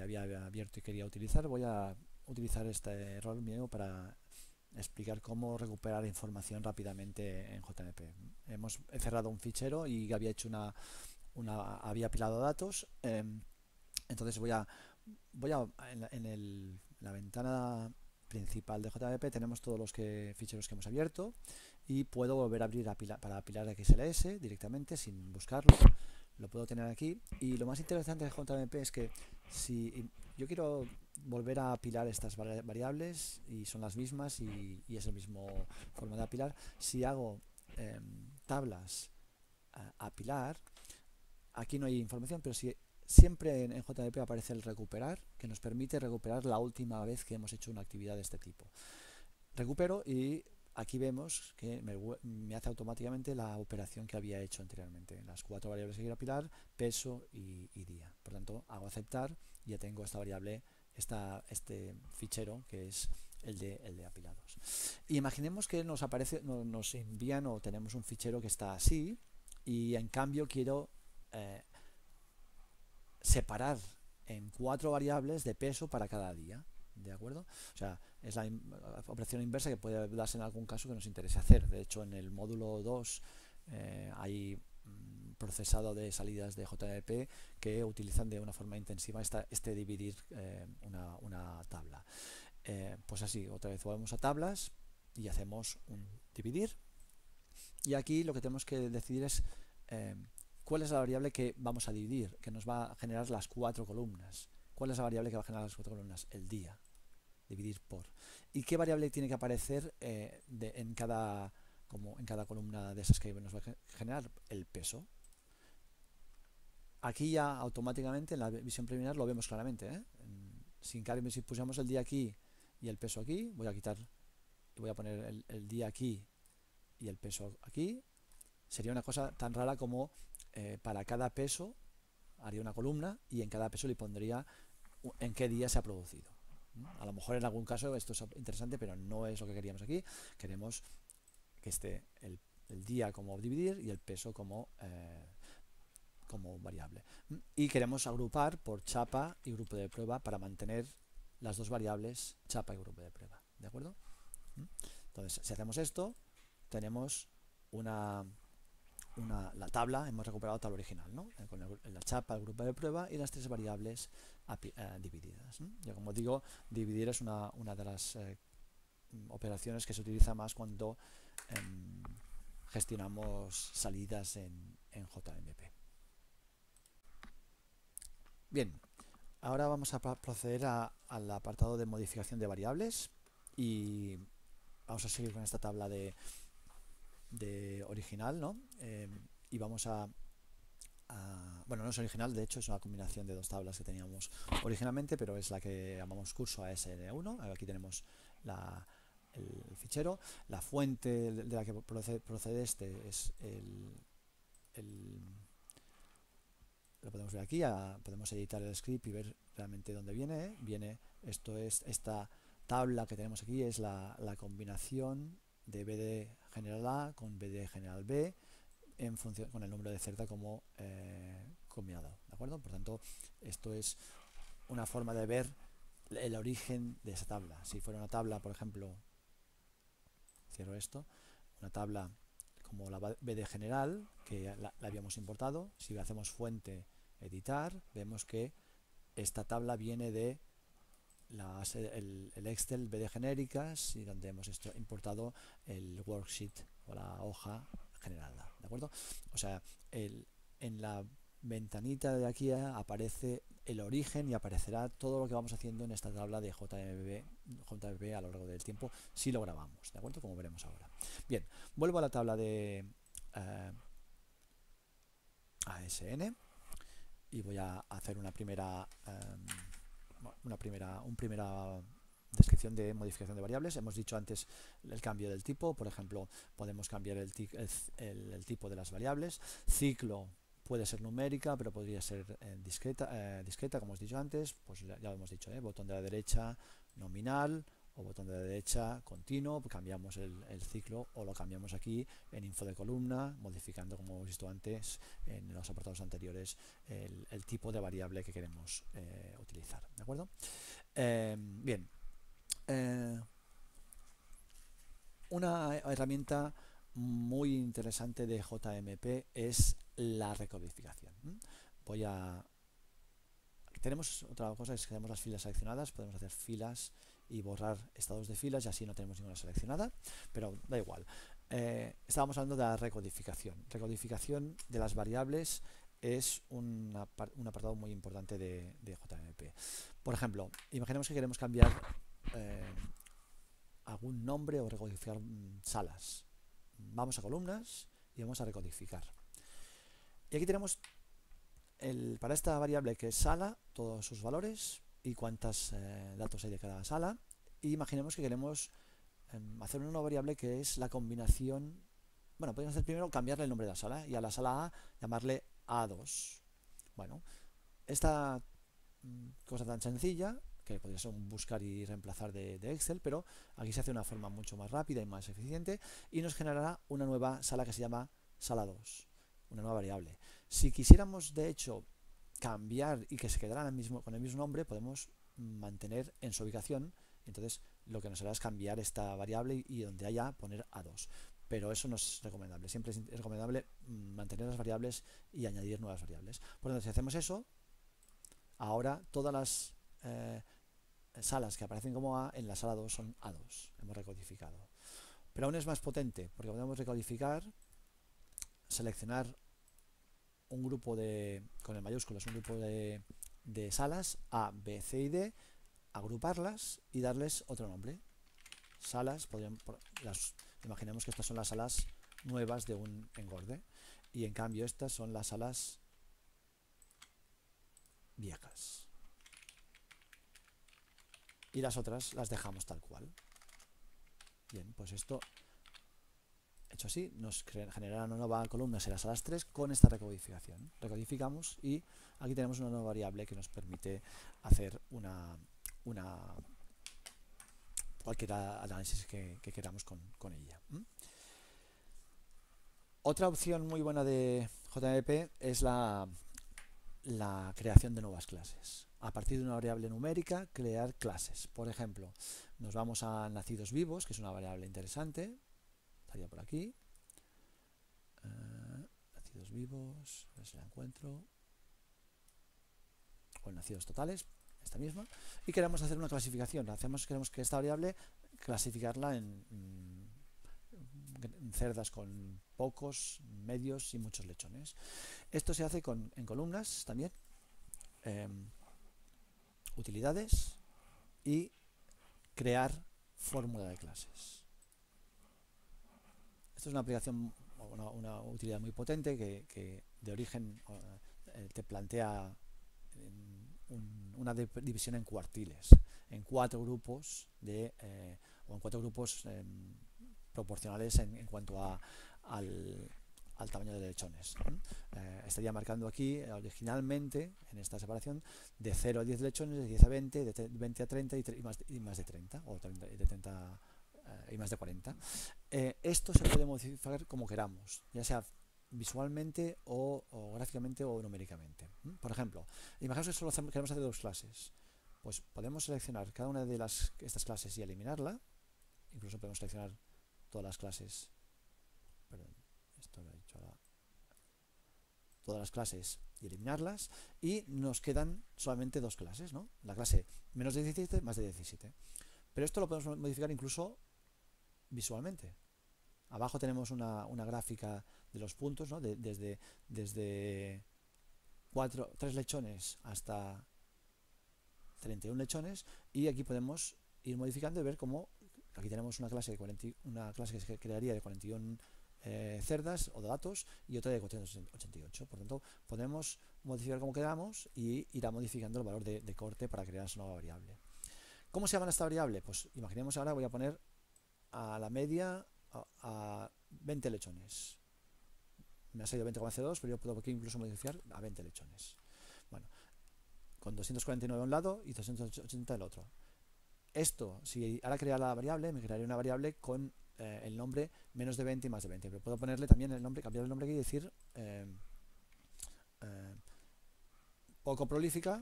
había abierto y quería utilizar, voy a utilizar este error mío para explicar cómo recuperar información rápidamente en JMP. He cerrado un fichero y había hecho había apilado datos. Entonces voy a en la ventana principal de JMP tenemos todos los ficheros que hemos abierto y puedo volver a abrir para apilar XLS directamente sin buscarlo. Lo puedo tener aquí, y lo más interesante de JMP es que si yo quiero volver a apilar estas variables y son las mismas y es el mismo forma de apilar, si hago tablas apilar, aquí no hay información, pero si siempre en JMP aparece el recuperar, que nos permite recuperar la última vez que hemos hecho una actividad de este tipo. Recupero y aquí vemos que me hace automáticamente la operación que había hecho anteriormente. Las 4 variables que quiero apilar, peso y día. Por tanto, hago aceptar y ya tengo esta variable, este fichero que es el de apilados. Y imaginemos que nos envían o tenemos un fichero que está así y en cambio quiero separar en 4 variables de peso para cada día, ¿de acuerdo? O sea, es la operación inversa que puede darse en algún caso que nos interese hacer. De hecho, en el módulo 2 hay procesado de salidas de JMP que utilizan de una forma intensiva este dividir una tabla. Pues así, otra vez volvemos a tablas y hacemos un dividir. Y aquí lo que tenemos que decidir es cuál es la variable que vamos a dividir, que nos va a generar las 4 columnas. ¿Cuál es la variable que va a generar las 4 columnas? El día. Dividir por. ¿Y qué variable tiene que aparecer en cada columna de esas que nos va a generar? El peso. Aquí ya automáticamente en la visión preliminar lo vemos claramente, ¿eh? Si pusiéramos el día aquí y el peso aquí, voy a quitar y voy a poner el día aquí y el peso aquí. Sería una cosa tan rara como para cada peso haría una columna y en cada peso le pondría en qué día se ha producido. A lo mejor en algún caso esto es interesante, pero no es lo que queríamos aquí. Queremos que esté el día como dividir y el peso como variable. Y queremos agrupar por chapa y grupo de prueba para mantener las dos variables chapa y grupo de prueba. ¿De acuerdo? Entonces, si hacemos esto, tenemos la tabla, hemos recuperado tabla original, ¿no? Con la chapa, el grupo de prueba y las 3 variables divididas. Ya como digo, dividir es una de las operaciones que se utiliza más cuando gestionamos salidas en JMP. Bien, ahora vamos a proceder al apartado de modificación de variables y vamos a seguir con esta tabla de original, ¿no? Y vamos bueno, no es original, de hecho es una combinación de 2 tablas que teníamos originalmente, pero es la que llamamos curso ASN1. Aquí tenemos el fichero. La fuente de la que procede este es lo podemos ver aquí, podemos editar el script y ver realmente dónde viene. Esto es esta tabla que tenemos aquí, es la combinación de BD general A con BD general B en función con el número de cerda como combinado, ¿de acuerdo? Por tanto, esto es una forma de ver el origen de esa tabla. Si fuera una tabla, por ejemplo, cierro esto, una tabla como la BD general, que la habíamos importado, si hacemos fuente, editar, vemos que esta tabla viene de el Excel BD genéricas y donde hemos importado el worksheet o la hoja generada, ¿de acuerdo? O sea, en la ventanita de aquí aparece el origen y aparecerá todo lo que vamos haciendo en esta tabla de JMP a lo largo del tiempo si lo grabamos, ¿de acuerdo? Como veremos ahora. Bien, vuelvo a la tabla de ASN y voy a hacer una primera descripción de modificación de variables. Hemos dicho antes el cambio del tipo, por ejemplo, podemos cambiar el tipo de las variables. Ciclo puede ser numérica, pero podría ser discreta, como os he dicho antes, pues ya lo hemos dicho, botón de la derecha nominal o botón de la derecha continuo, cambiamos el ciclo o lo cambiamos aquí en info de columna, modificando, como hemos visto antes en los apartados anteriores, el tipo de variable que queremos utilizar, ¿de acuerdo? Bien, una herramienta muy interesante de JMP es la recodificación. Tenemos otra cosa, es que tenemos las filas seleccionadas, podemos hacer filas y borrar estados de filas y así no tenemos ninguna seleccionada, pero da igual. Estábamos hablando de la recodificación. Recodificación de las variables es un apartado muy importante de JMP. Por ejemplo, imaginemos que queremos cambiar algún nombre o recodificar salas. Vamos a columnas y vamos a recodificar. Y aquí tenemos para esta variable que es sala, todos sus valores y cuántos datos hay de cada sala. Y imaginemos que queremos hacer una nueva variable que es la combinación. Bueno, podemos hacer primero cambiarle el nombre de la sala y a la sala A llamarle A2. Bueno, esta cosa tan sencilla, que podría ser un buscar y reemplazar de Excel, pero aquí se hace de una forma mucho más rápida y más eficiente y nos generará una nueva sala que se llama sala 2, una nueva variable. Si quisiéramos, de hecho, cambiar y que se quedara con el mismo nombre, podemos mantener en su ubicación. Entonces, lo que nos hará es cambiar esta variable y donde haya poner A2. Pero eso no es recomendable. Siempre es recomendable mantener las variables y añadir nuevas variables. Por lo tanto, si hacemos eso, ahora todas las salas que aparecen como A en la sala 2 son A2. Hemos recodificado. Pero aún es más potente, porque podemos recodificar, seleccionar un grupo con el mayúsculo, es un grupo de salas A, B, C y D, agruparlas y darles otro nombre. Salas, imaginemos que estas son las salas nuevas de un engorde y en cambio estas son las salas viejas. Y las otras las dejamos tal cual. Bien, pues esto hecho así, nos generará una nueva columna en las salas 3 con esta recodificación. Recodificamos y aquí tenemos una nueva variable que nos permite hacer cualquier análisis que queramos con ella. Otra opción muy buena de JMP es la creación de nuevas clases. A partir de una variable numérica, crear clases. Por ejemplo, nos vamos a nacidos vivos, que es una variable interesante. Estaría por aquí. Nacidos vivos, a ver si la encuentro. O nacidos totales, esta misma. Y queremos hacer una clasificación. Queremos que esta variable clasificarla en cerdas con pocos, medios y muchos lechones. Esto se hace en columnas también, utilidades y crear fórmula de clases. Esto es una aplicación, una utilidad muy potente que de origen te plantea una división en cuartiles, en 4 grupos o en 4 grupos proporcionales en cuanto al tamaño de lechones. Estaría marcando aquí originalmente en esta separación de 0 a 10 lechones, de 10 a 20, de 20 a 30 y más de 30, o 30, de 30 y más de 40. Esto se puede modificar como queramos, ya sea visualmente o gráficamente o numéricamente. Por ejemplo, imaginaos que solo queremos hacer 2 clases. Pues podemos seleccionar cada una de estas clases y eliminarla. Incluso podemos seleccionar todas las clases. Perdón, esto lo he dicho ahora. Todas las clases y eliminarlas. Y nos quedan solamente 2 clases, ¿no? La clase menos de 17, más de 17. Pero esto lo podemos modificar incluso visualmente. Abajo tenemos una gráfica de los puntos, ¿no? Desde 3 lechones hasta 31 lechones, y aquí podemos ir modificando y ver cómo aquí tenemos una clase que se crearía de 41 cerdas o datos y otra de 488. Por tanto, podemos modificar como queramos y irá modificando el valor de corte para crear esa nueva variable. ¿Cómo se llama esta variable? Pues imaginemos ahora voy a poner a la media a 20 lechones. Me ha salido 20,02, pero yo puedo aquí incluso modificar a 20 lechones. Bueno, con 249 a un lado y 280 al otro. Esto, si ahora crear la variable, me crearía una variable con el nombre menos de 20 y más de 20. Pero puedo ponerle también el nombre, cambiar el nombre aquí y decir poco prolífica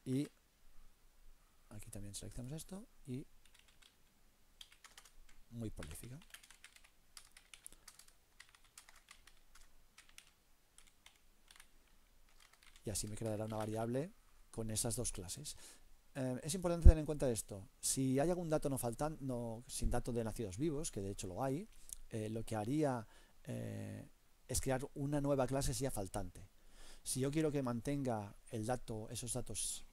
y aquí también seleccionamos esto y muy prolífica. Y así me creará una variable con esas 2 clases. Es importante tener en cuenta esto. Si hay algún dato sin dato de nacidos vivos, que de hecho lo hay, lo que haría es crear una nueva clase ya faltante. Si yo quiero que mantenga esos datos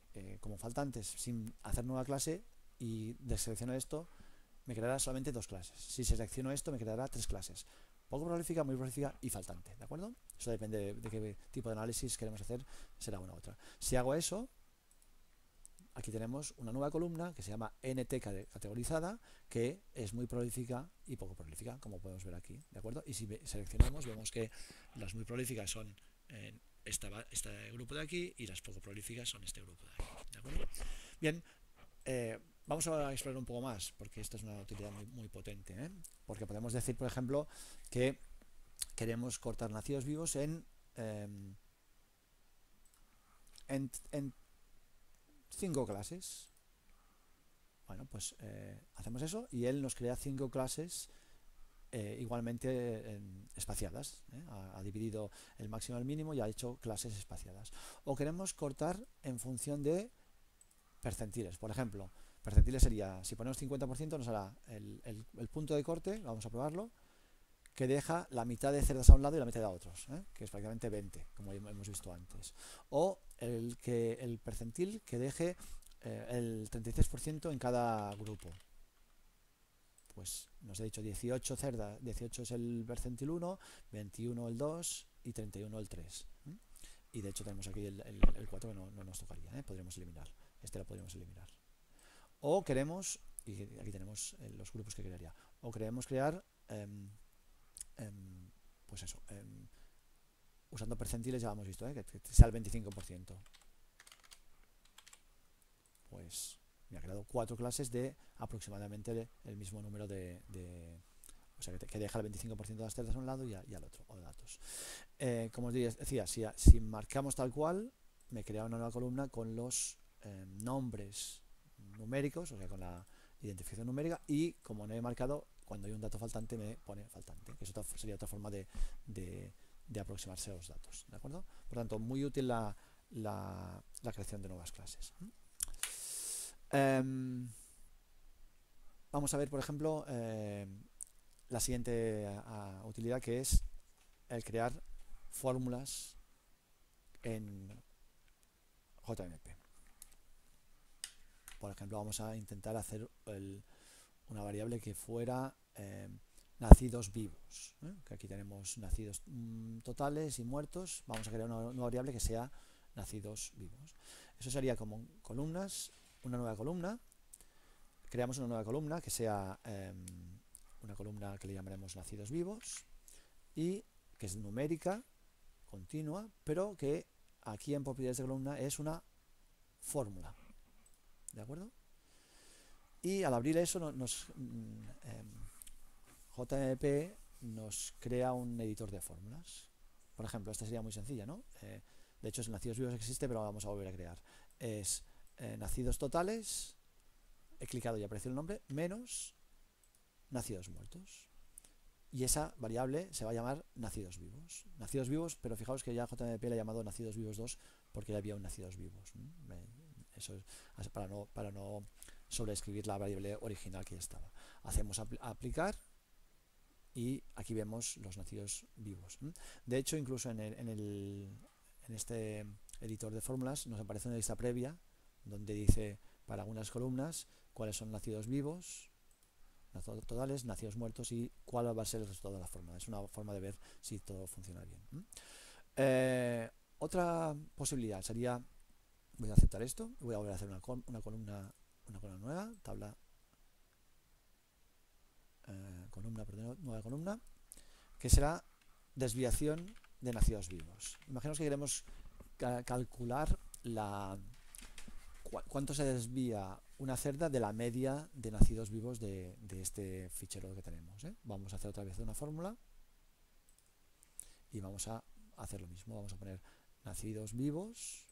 como faltantes sin hacer nueva clase y deselecciono esto, me creará solamente 2 clases. Si selecciono esto, me creará 3 clases. Poco prolífica, muy prolífica y faltante, ¿de acuerdo? Eso depende de qué tipo de análisis queremos hacer, será una u otra. Si hago eso, aquí tenemos una nueva columna que se llama NT categorizada, que es muy prolífica y poco prolífica, como podemos ver aquí, ¿de acuerdo? Y si seleccionamos, vemos que las muy prolíficas son este grupo de aquí y las poco prolíficas son este grupo de aquí, ¿de acuerdo? Bien, vamos a explorar un poco más, porque esto es una utilidad muy potente, ¿eh? Porque podemos decir, por ejemplo, que queremos cortar nacidos vivos en 5 clases. Bueno, pues hacemos eso y él nos crea 5 clases igualmente espaciadas. Ha dividido el máximo al mínimo y ha hecho clases espaciadas. O queremos cortar en función de percentiles. Por ejemplo, percentiles sería, si ponemos 50%, nos hará el punto de corte, vamos a probarlo, que deja la mitad de cerdas a un lado y la mitad a otros, que es prácticamente 20, como hemos visto antes. O el percentil que deje el 36% en cada grupo. Pues nos ha dicho 18 cerdas, 18 es el percentil 1, 21 el 2 y 31 el 3. Y de hecho tenemos aquí el 4 que no nos tocaría, podríamos eliminar. Este lo podríamos eliminar. O queremos, y aquí tenemos los grupos que crearía, o queremos crear pues eso, usando percentiles ya hemos visto, que sea el 25%. Pues me ha creado 4 clases de aproximadamente el mismo número o sea, que deja el 25% de las celdas a un lado y al otro, o de datos. Como os decía, si marcamos tal cual, me crea una nueva columna con los nombres numéricos, o sea, con la identificación numérica, y como no he marcado, cuando hay un dato faltante me pone faltante, que eso sería otra forma de aproximarse a los datos, ¿de acuerdo? Por tanto, muy útil la creación de nuevas clases. Vamos a ver, por ejemplo, la siguiente utilidad, que es el crear fórmulas en JMP. Por ejemplo, vamos a intentar hacer una variable que fuera nacidos vivos, que aquí tenemos nacidos totales y muertos. Vamos a crear una variable que sea nacidos vivos. Eso sería como columnas, una nueva columna creamos una nueva columna que sea una columna que le llamaremos nacidos vivos y que es numérica, continua, pero que aquí en propiedades de columna es una fórmula. ¿De acuerdo? Y al abrir eso JMP nos crea un editor de fórmulas. Por ejemplo, esta sería muy sencilla, ¿no? De hecho, nacidos vivos existe, pero vamos a volver a crear. Es nacidos totales, he clicado y apareció el nombre, menos nacidos muertos. Y esa variable se va a llamar nacidos vivos. Nacidos vivos, pero fijaos que ya JMP le ha llamado nacidos vivos 2 porque ya había un nacidos vivos. Eso es para no sobreescribir la variable original que ya estaba. Hacemos aplicar y aquí vemos los nacidos vivos. De hecho, incluso en este editor de fórmulas nos aparece una lista previa donde dice para algunas columnas cuáles son nacidos vivos, nacidos totales, nacidos muertos y cuál va a ser el resultado de la fórmula. Es una forma de ver si todo funciona bien. Otra posibilidad sería, voy a aceptar esto, voy a volver a hacer una columna nueva, tabla nueva columna, que será desviación de nacidos vivos. Imaginemos que queremos calcular cuánto se desvía una cerda de la media de nacidos vivos de este fichero que tenemos. Vamos a hacer otra vez una fórmula y vamos a hacer lo mismo. Vamos a poner nacidos vivos,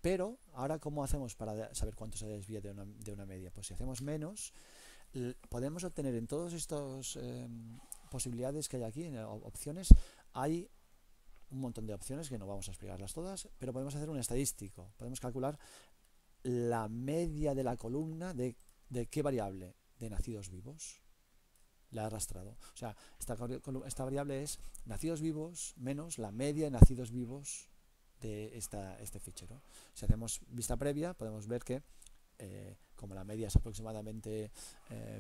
pero ahora ¿cómo hacemos para saber cuánto se desvía de una media? Pues si hacemos menos, podemos obtener en todas estas posibilidades que hay aquí, en opciones, hay un montón de opciones que no vamos a explicarlas todas, pero podemos hacer un estadístico, podemos calcular la media de la columna de qué variable, de nacidos vivos, la he arrastrado. O sea, esta variable es nacidos vivos menos la media de nacidos vivos de este fichero. Si hacemos vista previa, podemos ver que como la media es aproximadamente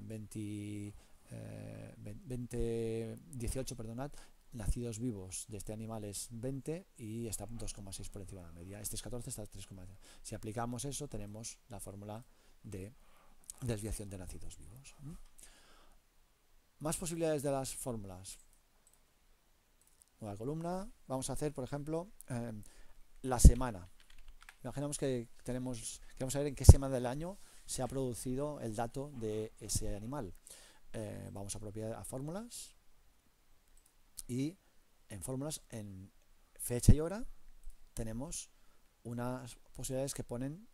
18, perdonad, nacidos vivos de este animal es 20 y está 2,6 por encima de la media. Este es 14, está 3,6. Si aplicamos eso, tenemos la fórmula de desviación de nacidos vivos. Más posibilidades de las fórmulas. Nueva columna. Vamos a hacer, por ejemplo, la semana. Imaginamos que queremos saber en qué semana del año se ha producido el dato de ese animal. Vamos a fórmulas y en fórmulas, en fecha y hora, tenemos unas posibilidades que ponen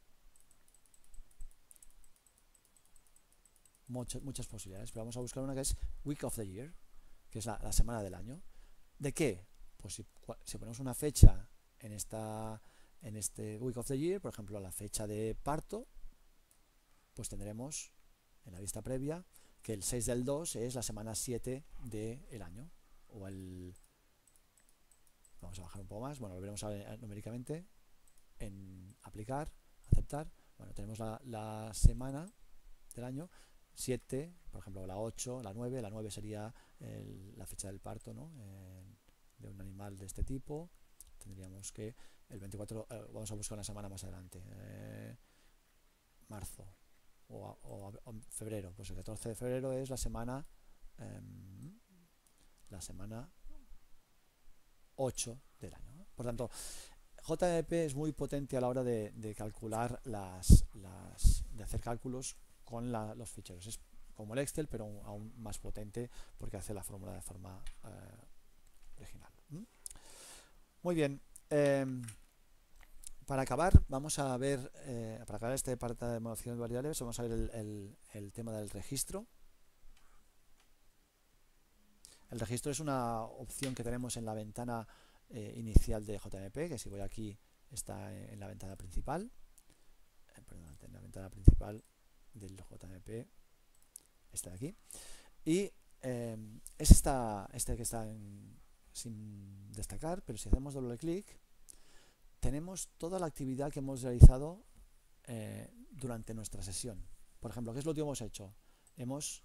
muchas posibilidades, pero vamos a buscar una que es Week of the Year, que es la semana del año. ¿De qué? Pues si ponemos una fecha en este Week of the Year, por ejemplo la fecha de parto, pues tendremos en la vista previa que el 6 del 2 es la semana 7 del año, o vamos a bajar un poco más, bueno, lo veremos numéricamente en aplicar, aceptar. Bueno, tenemos la semana del año 7, por ejemplo la 8, la 9 sería la fecha del parto, ¿no? De un animal de este tipo. Tendríamos que el 24, vamos a buscar una semana más adelante, marzo o febrero, pues el 14 de febrero es la semana 8 del año, ¿no? Por tanto, JMP es muy potente a la hora de calcular de hacer cálculos con los ficheros. Es como el Excel, pero aún más potente porque hace la fórmula de forma original. Muy bien. Para acabar, vamos a ver, para acabar este apartado de modulación de variables, vamos a ver el tema del registro. El registro es una opción que tenemos en la ventana inicial de JMP, que si voy aquí está en la ventana principal. Perdón, en la ventana principal del JMP está aquí. Y es este que está sin destacar, pero si hacemos doble clic, tenemos toda la actividad que hemos realizado durante nuestra sesión. Por ejemplo, ¿qué es lo que hemos hecho? Hemos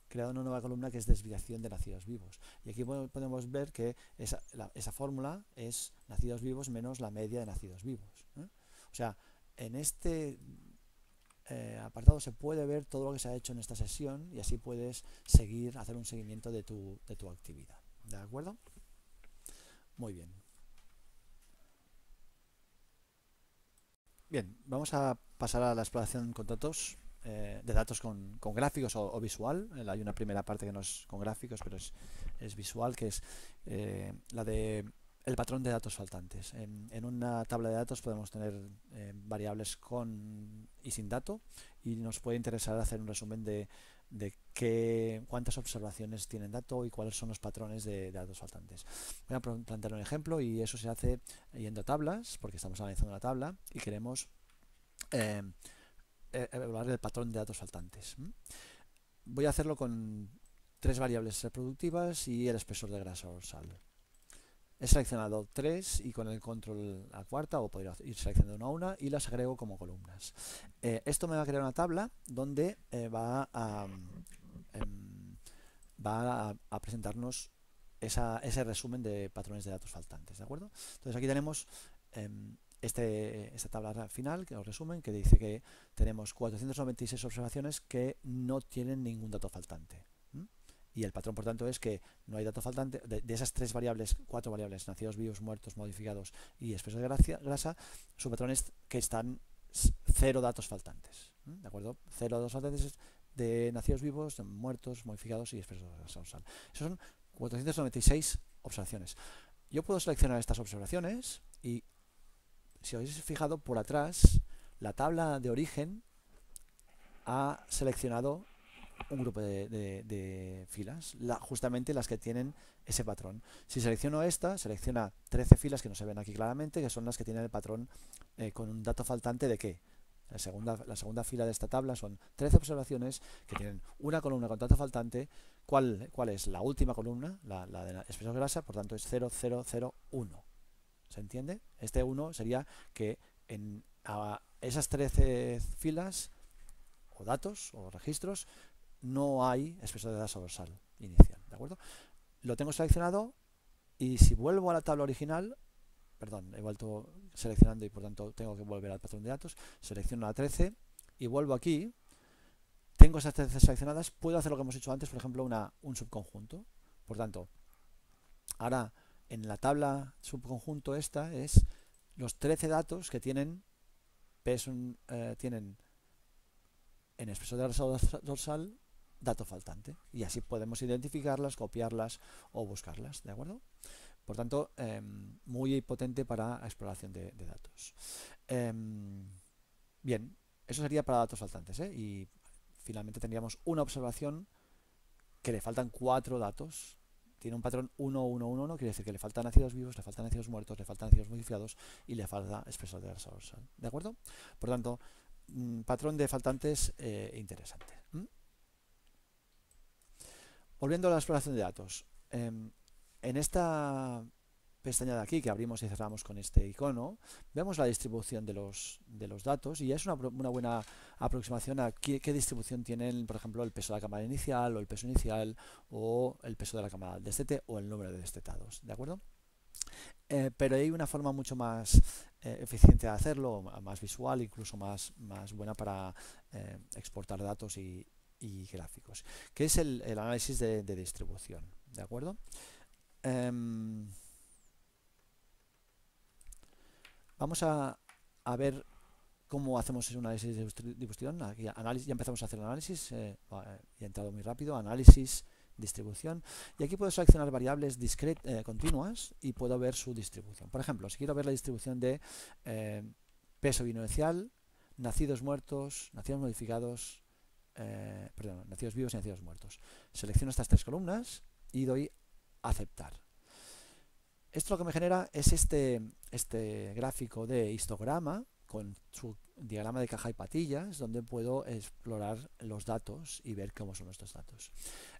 creado una nueva columna que es desviación de nacidos vivos. Y aquí podemos ver que esa fórmula es nacidos vivos menos la media de nacidos vivos. O sea, en este apartado se puede ver todo lo que se ha hecho en esta sesión y así puedes hacer un seguimiento de tu actividad. ¿De acuerdo? Muy bien. Bien, vamos a pasar a la exploración con datos, de datos con gráficos o visual. Hay una primera parte que no es con gráficos, pero es visual, que es la de el patrón de datos faltantes. En una tabla de datos podemos tener variables con y sin dato, y nos puede interesar hacer un resumen de cuántas observaciones tienen dato y cuáles son los patrones de datos faltantes. Voy a plantear un ejemplo, y eso se hace yendo a tablas, porque estamos analizando una tabla y queremos evaluar el patrón de datos faltantes. Voy a hacerlo con 3 variables reproductivas y el espesor de grasa dorsal. He seleccionado 3 y con el control a cuarta, o podría ir seleccionando una a una, y las agrego como columnas. Esto me va a crear una tabla donde va a presentarnos ese resumen de patrones de datos faltantes, ¿de acuerdo? Entonces aquí tenemos esta tabla final, que os resumen, que dice que tenemos 496 observaciones que no tienen ningún dato faltante. Y el patrón, por tanto, es que no hay dato faltante. De esas 4 variables, nacidos vivos, muertos, modificados y espesor de grasa, su patrón es que están 0 datos faltantes. ¿De acuerdo? 0 datos faltantes de nacidos vivos, de muertos, modificados y espesor de grasa dorsal. Esos son 496 observaciones. Yo puedo seleccionar estas observaciones y, si os habéis fijado por atrás, la tabla de origen ha seleccionado un grupo de filas, justamente las que tienen ese patrón. Si selecciono esta, selecciona 13 filas que no se ven aquí claramente, que son las que tienen el patrón con un dato faltante de ¿qué? La segunda fila de esta tabla son 13 observaciones que tienen una columna con dato faltante. ¿Cuál es la última columna? La de espesor de grasa, por tanto es 0001. ¿Se entiende? Este 1 sería que en esas 13 filas o datos o registros no hay espesor de grasa dorsal inicial, ¿de acuerdo? Lo tengo seleccionado, y si vuelvo a la tabla original, perdón, he vuelto seleccionando y por tanto tengo que volver al patrón de datos, selecciono la 13 y vuelvo aquí, tengo esas 13 seleccionadas, puedo hacer lo que hemos hecho antes, por ejemplo, un subconjunto. Por tanto, ahora en la tabla subconjunto esta es los 13 datos que tienen peso, tienen en espesor de grasa dorsal dato faltante, y así podemos identificarlas, copiarlas o buscarlas, ¿de acuerdo? Por tanto, muy potente para exploración de datos. Bien, eso sería para datos faltantes, y finalmente tendríamos una observación que le faltan 4 datos. Tiene un patrón 1, 1, 1, 1, quiere decir que le faltan nacidos vivos, le faltan nacidos muertos, le faltan nacidos modificados y le falta espesor de grasa dorsal, ¿de acuerdo? Por tanto, patrón de faltantes interesante. Volviendo a la exploración de datos, en esta pestaña de aquí, que abrimos y cerramos con este icono, vemos la distribución de los datos, y es una buena aproximación a qué distribución tienen, por ejemplo, el peso de la camada inicial o el peso inicial, o el peso de la camada del destete o el número de destetados, ¿de acuerdo? Pero hay una forma mucho más eficiente de hacerlo, más visual, incluso más buena para exportar datos y gráficos, que es el análisis de distribución, ¿de acuerdo? Vamos a ver cómo hacemos ese análisis de distribución. Aquí ya empezamos a hacer el análisis, he entrado muy rápido, análisis, distribución, y aquí puedo seleccionar variables continuas y puedo ver su distribución. Por ejemplo, si quiero ver la distribución de peso binomial, nacidos muertos, nacidos modificados, nacidos vivos y nacidos muertos. Selecciono estas 3 columnas y doy a aceptar. Esto lo que me genera es este gráfico de histograma con su diagrama de caja y patillas, donde puedo explorar los datos y ver cómo son nuestros datos.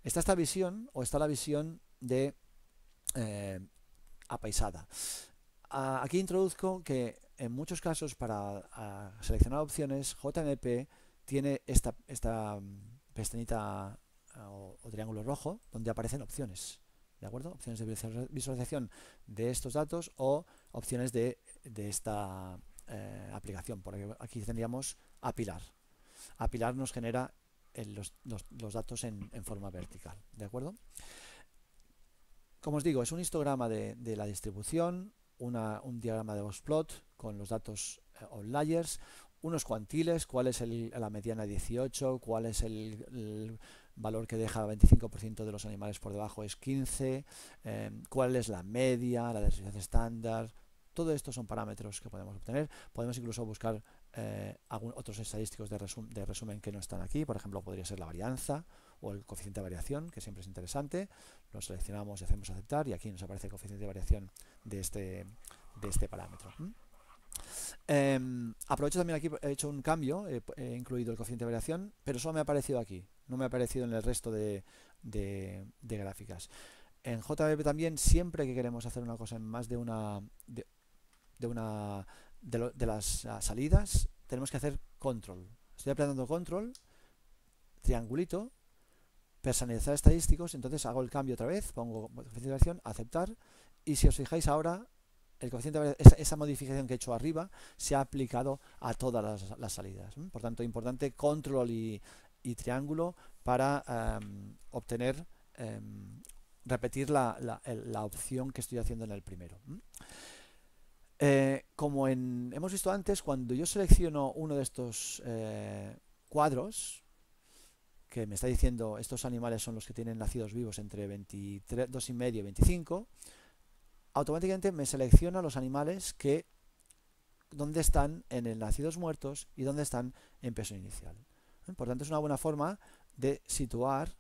Está esta visión, o está la visión de apaisada. Aquí introduzco que en muchos casos, para seleccionar opciones, JMP tiene esta pestañita o triángulo rojo donde aparecen opciones, ¿de acuerdo? Opciones de visualización de estos datos o opciones de esta aplicación. Por aquí tendríamos apilar. apilar nos genera los datos en forma vertical, ¿de acuerdo? Como os digo, es un histograma de la distribución, un diagrama de Gauss-Plot con los datos outliers, unos cuantiles, cuál es la mediana 18, cuál es el valor que deja el 25% de los animales por debajo es 15, cuál es la media, la densidad estándar. Todo esto son parámetros que podemos obtener. Podemos incluso buscar otros estadísticos de resumen que no están aquí. Por ejemplo, podría ser la varianza o el coeficiente de variación, que siempre es interesante. Lo seleccionamos y hacemos aceptar, y aquí nos aparece el coeficiente de variación de este parámetro. Aprovecho también aquí, he hecho un cambio, he incluido el coeficiente de variación, pero solo me ha aparecido aquí, no me ha aparecido en el resto de gráficas. En JBP también, siempre que queremos hacer una cosa en más de las salidas, tenemos que hacer control. Estoy apretando control, triangulito, personalizar estadísticos, entonces hago el cambio otra vez, pongo coeficiente de variación, aceptar, y si os fijáis ahora, el coeficiente de esa modificación que he hecho arriba se ha aplicado a todas las salidas. Por tanto, importante control y triángulo para obtener, repetir la opción que estoy haciendo en el primero. Como hemos visto antes, cuando yo selecciono uno de estos cuadros, que me está diciendo estos animales son los que tienen nacidos vivos entre 2,5 y 25, automáticamente me selecciona los animales que dónde están en el nacidos muertos y dónde están en peso inicial. Por tanto, es una buena forma de situar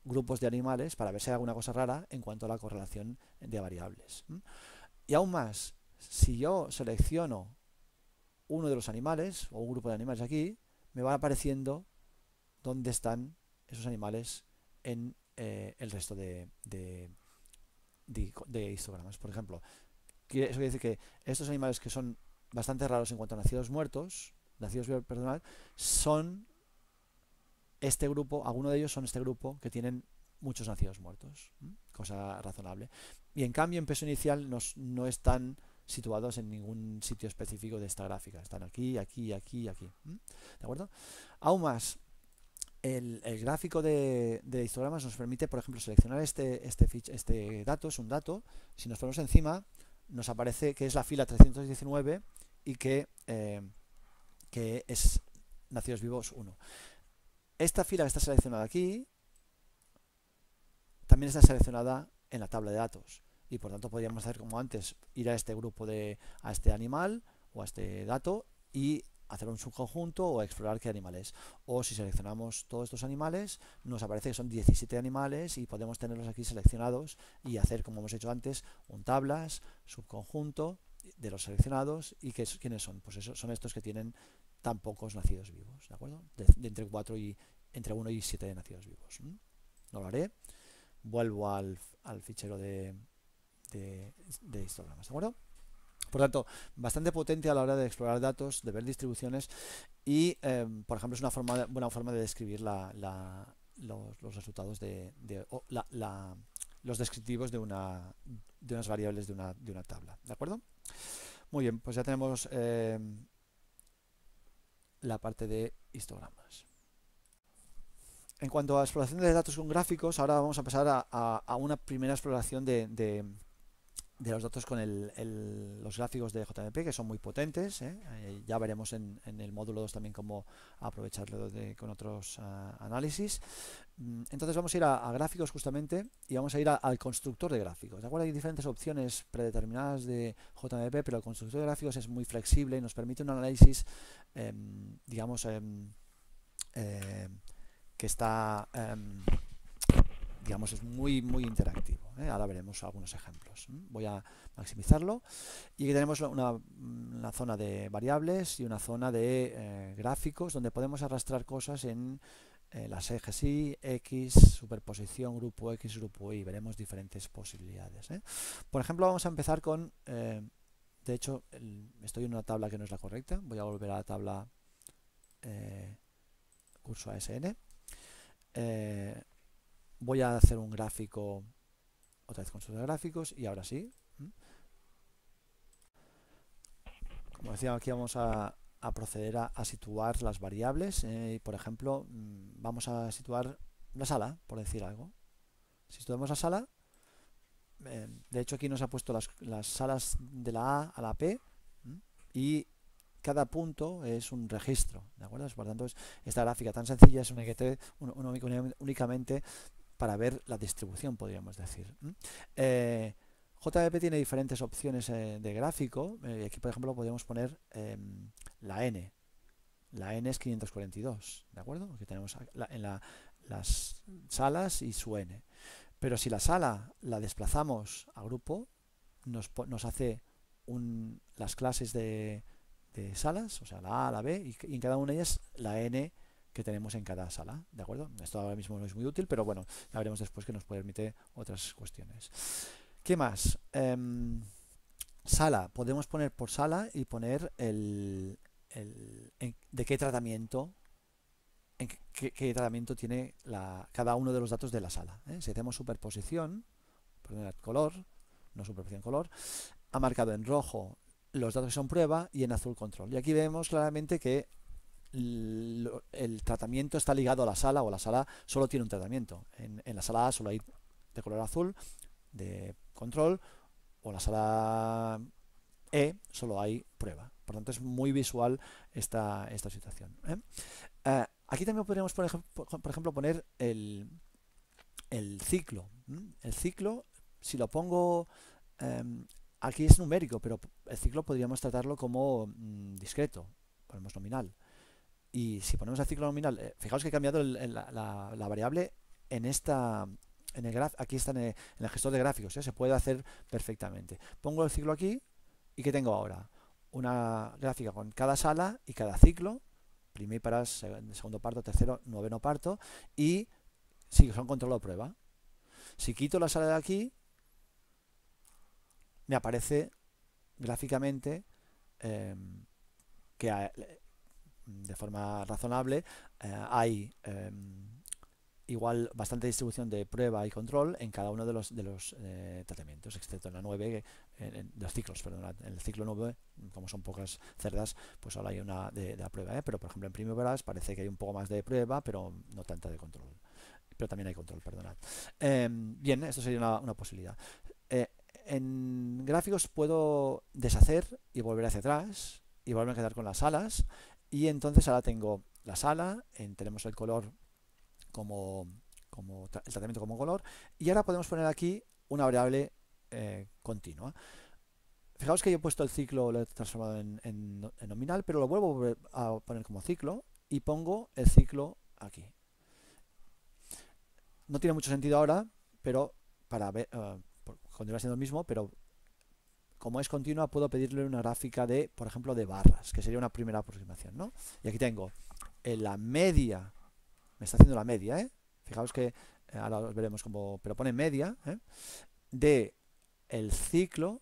grupos de animales para ver si hay alguna cosa rara en cuanto a la correlación de variables. Y aún más, si yo selecciono uno de los animales o un grupo de animales aquí, me va apareciendo dónde están esos animales en el resto de histogramas. Por ejemplo, eso quiere decir que estos animales que son bastante raros en cuanto a nacidos vivos, perdonad, son este grupo, alguno de ellos son este grupo que tienen muchos nacidos muertos, cosa razonable. Y en cambio en peso inicial no están situados en ningún sitio específico de esta gráfica, están aquí, aquí, aquí y aquí. ¿De acuerdo? Aún más, el gráfico de histogramas nos permite, por ejemplo, seleccionar este dato, es un dato. Si nos ponemos encima, nos aparece que es la fila 319 y que es nacidos vivos 1. Esta fila que está seleccionada aquí también está seleccionada en la tabla de datos, y por tanto podríamos hacer como antes, ir a este grupo a este animal o a este dato y hacer un subconjunto o explorar qué animal es. O si seleccionamos todos estos animales, nos aparece que son 17 animales y podemos tenerlos aquí seleccionados y hacer, como hemos hecho antes, un tablas, subconjunto de los seleccionados. ¿Y quiénes son? Pues eso, son estos que tienen tan pocos nacidos vivos, ¿de acuerdo? Entre 1 y 7 nacidos vivos. No lo haré. Vuelvo al fichero de histogramas, ¿de acuerdo? Por tanto, bastante potente a la hora de explorar datos, de ver distribuciones y, por ejemplo, es una buena forma de describir los resultados los descriptivos de unas variables de una tabla. ¿De acuerdo? Muy bien, pues ya tenemos la parte de histogramas. En cuanto a exploración de datos con gráficos, ahora vamos a pasar a una primera exploración de los datos con los gráficos de JMP, que son muy potentes. Ya veremos en el módulo 2 también cómo aprovecharlo con otros análisis. Entonces vamos a ir a gráficos justamente y vamos a ir al constructor de gráficos. ¿De acuerdo? Hay diferentes opciones predeterminadas de JMP, pero el constructor de gráficos es muy flexible y nos permite un análisis, digamos, que está, digamos, es muy interactivo. Ahora veremos algunos ejemplos. Voy a maximizarlo y aquí tenemos una zona de variables y una zona de gráficos donde podemos arrastrar cosas en las ejes Y, X, superposición, grupo X, grupo Y. Veremos diferentes posibilidades. Por ejemplo, vamos a empezar con, de hecho, estoy en una tabla que no es la correcta. Voy a volver a la tabla curso ASN. Voy a hacer un gráfico, otra vez constructor de gráficos, y ahora sí. Como decía, aquí vamos a a proceder a situar las variables. Por ejemplo, vamos a situar la sala, por decir algo. Si situamos la sala, de hecho aquí nos ha puesto las salas de la A a la P, y cada punto es un registro, ¿de acuerdo? Por tanto, esta gráfica tan sencilla es únicamente para ver la distribución, podríamos decir. JDP tiene diferentes opciones de gráfico. Aquí, por ejemplo, podríamos poner la N. La N es 542, ¿de acuerdo? Aquí tenemos las salas y su N. Pero si la sala la desplazamos a grupo, nos hace las clases de salas, o sea, la A, la B, y en cada una de ellas la N que tenemos en cada sala, ¿de acuerdo? Esto ahora mismo no es muy útil, pero bueno, ya veremos después que nos permite otras cuestiones. ¿Qué más? Sala, podemos poner por sala y poner de qué tratamiento, qué tratamiento tiene cada uno de los datos de la sala. Si hacemos superposición, perdón, color, no superposición, color, ha marcado en rojo los datos que son prueba y en azul control. Y aquí vemos claramente que el tratamiento está ligado a la sala, o la sala solo tiene un tratamiento. En la sala A solo hay de color azul, de control, o la sala E solo hay prueba. Por lo tanto, es muy visual esta situación. Aquí también podríamos, por ejemplo, poner el ciclo. El ciclo, si lo pongo aquí es numérico, pero el ciclo podríamos tratarlo como discreto, ponemos nominal. Y si ponemos el ciclo nominal, fijaos que he cambiado la variable en esta, aquí está en el gestor de gráficos, se puede hacer perfectamente. Pongo el ciclo aquí, ¿y qué tengo ahora? Una gráfica con cada sala y cada ciclo, primíparas, segundo parto, tercero, noveno parto, y si son control o prueba. Si quito la sala de aquí, me aparece gráficamente que de forma razonable hay igual bastante distribución de prueba y control en cada uno de los tratamientos, excepto en la 9, de los ciclos, perdón. En el ciclo 9, como son pocas cerdas, pues ahora hay una de la prueba, pero por ejemplo en primíparas parece que hay un poco más de prueba, pero no tanta de control. Pero también hay control, perdonad. Bien, esto sería una posibilidad. En gráficos puedo deshacer y volver hacia atrás y volver a quedar con las salas, y entonces ahora tengo la sala, tenemos el color como el tratamiento como color, y ahora podemos poner aquí una variable continua. Fijaos que yo he puesto el ciclo, lo he transformado en nominal, pero lo vuelvo a poner como ciclo y pongo el ciclo aquí. No tiene mucho sentido ahora, pero para ver, continúa siendo el mismo, pero como es continua puedo pedirle una gráfica de, por ejemplo, de barras, que sería una primera aproximación, ¿no? Y aquí tengo la media, me está haciendo la media, fijaos que ahora lo veremos como, pero pone media, de el ciclo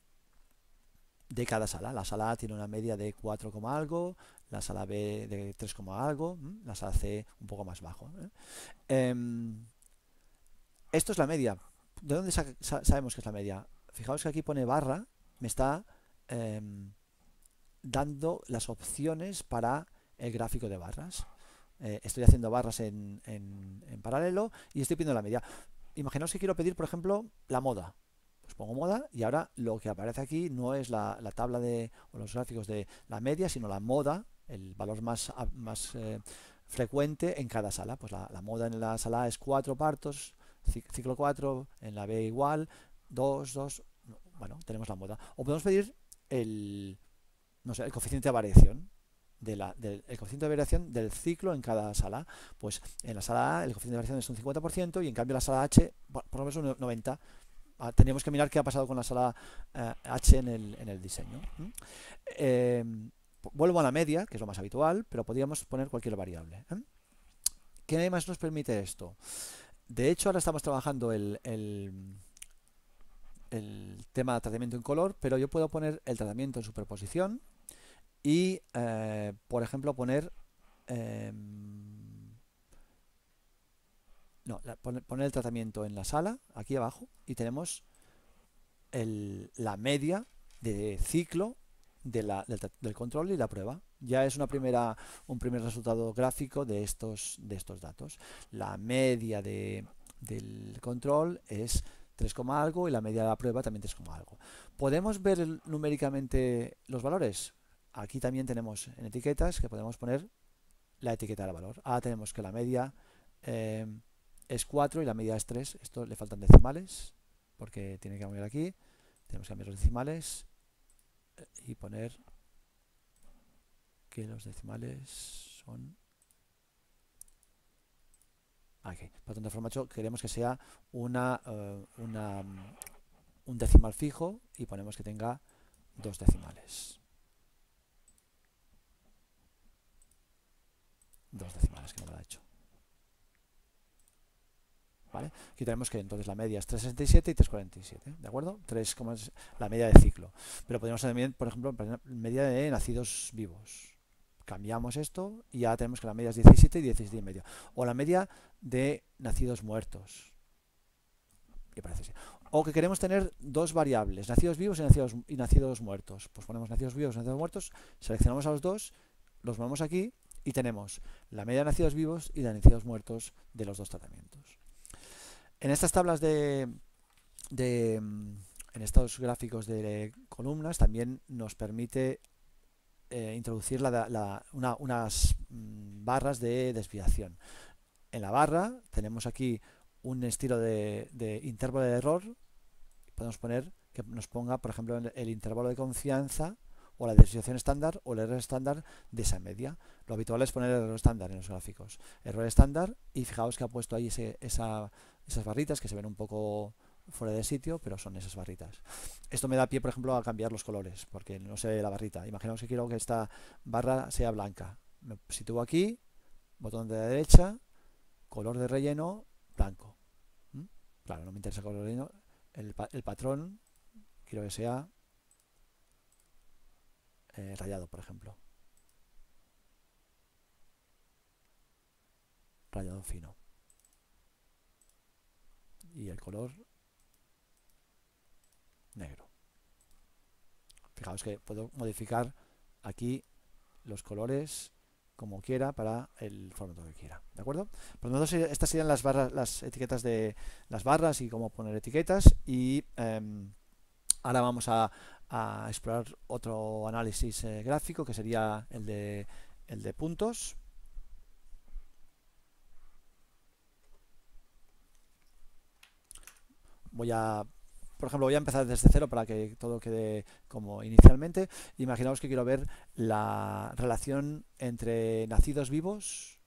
de cada sala. La sala A tiene una media de 4, algo, la sala B de 3, algo, la sala C un poco más bajo. Esto es la media. ¿De dónde sabemos que es la media? Fijaos que aquí pone barra, me está dando las opciones para el gráfico de barras. Estoy haciendo barras en paralelo y estoy pidiendo la media. Imaginaos que quiero pedir, por ejemplo, la moda. Pues pongo moda y ahora lo que aparece aquí no es la tabla o los gráficos de la media, sino la moda, el valor más frecuente en cada sala. Pues la moda en la sala A es 4 partos, ciclo 4, en la B igual, 2, 2, bueno, tenemos la moda. O podemos pedir el coeficiente de variación, el coeficiente de variación del ciclo en cada sala. Pues en la sala A el coeficiente de variación es un 50%, y en cambio la sala H por lo menos un 90%. Tendríamos que mirar qué ha pasado con la sala H en el diseño. Vuelvo a la media, que es lo más habitual, pero podríamos poner cualquier variable. ¿Qué más nos permite esto? De hecho, ahora estamos trabajando el tema de tratamiento en color, pero yo puedo poner el tratamiento en superposición y, por ejemplo, poner poner el tratamiento en la sala, aquí abajo, y tenemos la media de ciclo del control y la prueba. Ya es un primer resultado gráfico de estos datos. La media del control es 3, algo y la media de la prueba también 3, algo. ¿Podemos ver numéricamente los valores? Aquí también tenemos en etiquetas que podemos poner la etiqueta del valor. Ahora tenemos que la media es 4 y la media es 3. Esto le faltan decimales porque tiene que cambiar aquí. Tenemos que cambiar los decimales y poner que los decimales son aquí. Por tanto, formato queremos que sea un decimal fijo y ponemos que tenga 2 decimales. 2 decimales, que no me lo ha hecho. ¿Vale? Aquí tenemos que entonces la media es 3,67 y 3,47, ¿de acuerdo? 3 como es la media de ciclo. Pero podemos también, por ejemplo, media de nacidos vivos. Cambiamos esto y ya tenemos que la media es 17 y 17 y medio. O la media de nacidos muertos. Y parece así. O que queremos tener dos variables, nacidos vivos y nacidos muertos. Pues ponemos nacidos vivos y nacidos muertos, seleccionamos a los dos, los movemos aquí y tenemos la media de nacidos vivos y de nacidos muertos de los dos tratamientos. En estas tablas en estos gráficos de columnas también nos permite introducir unas barras de desviación. En la barra tenemos aquí un estilo de intervalo de error. Podemos poner que nos ponga, por ejemplo, el intervalo de confianza o la desviación estándar o el error estándar de esa media. Lo habitual es poner el error estándar en los gráficos. Error estándar, y fijaos que ha puesto ahí esas barritas que se ven un poco fuera de sitio, pero son esas barritas. Esto me da pie, por ejemplo, a cambiar los colores, porque no se ve la barrita. Imaginaos que quiero que esta barra sea blanca. Me sitúo aquí, botón de la derecha, color de relleno, blanco. Claro, no me interesa el color de relleno. El patrón quiero que sea rayado, por ejemplo. Rayado fino. Y el color negro. Fijaos que puedo modificar aquí los colores como quiera para el formato que quiera, ¿de acuerdo? Por lo tanto, estas serían las barras, las etiquetas de las barras y cómo poner etiquetas. Y ahora vamos a explorar otro análisis gráfico, que sería el de puntos. Por ejemplo, voy a empezar desde cero para que todo quede como inicialmente. Imaginaos que quiero ver la relación entre nacidos vivos.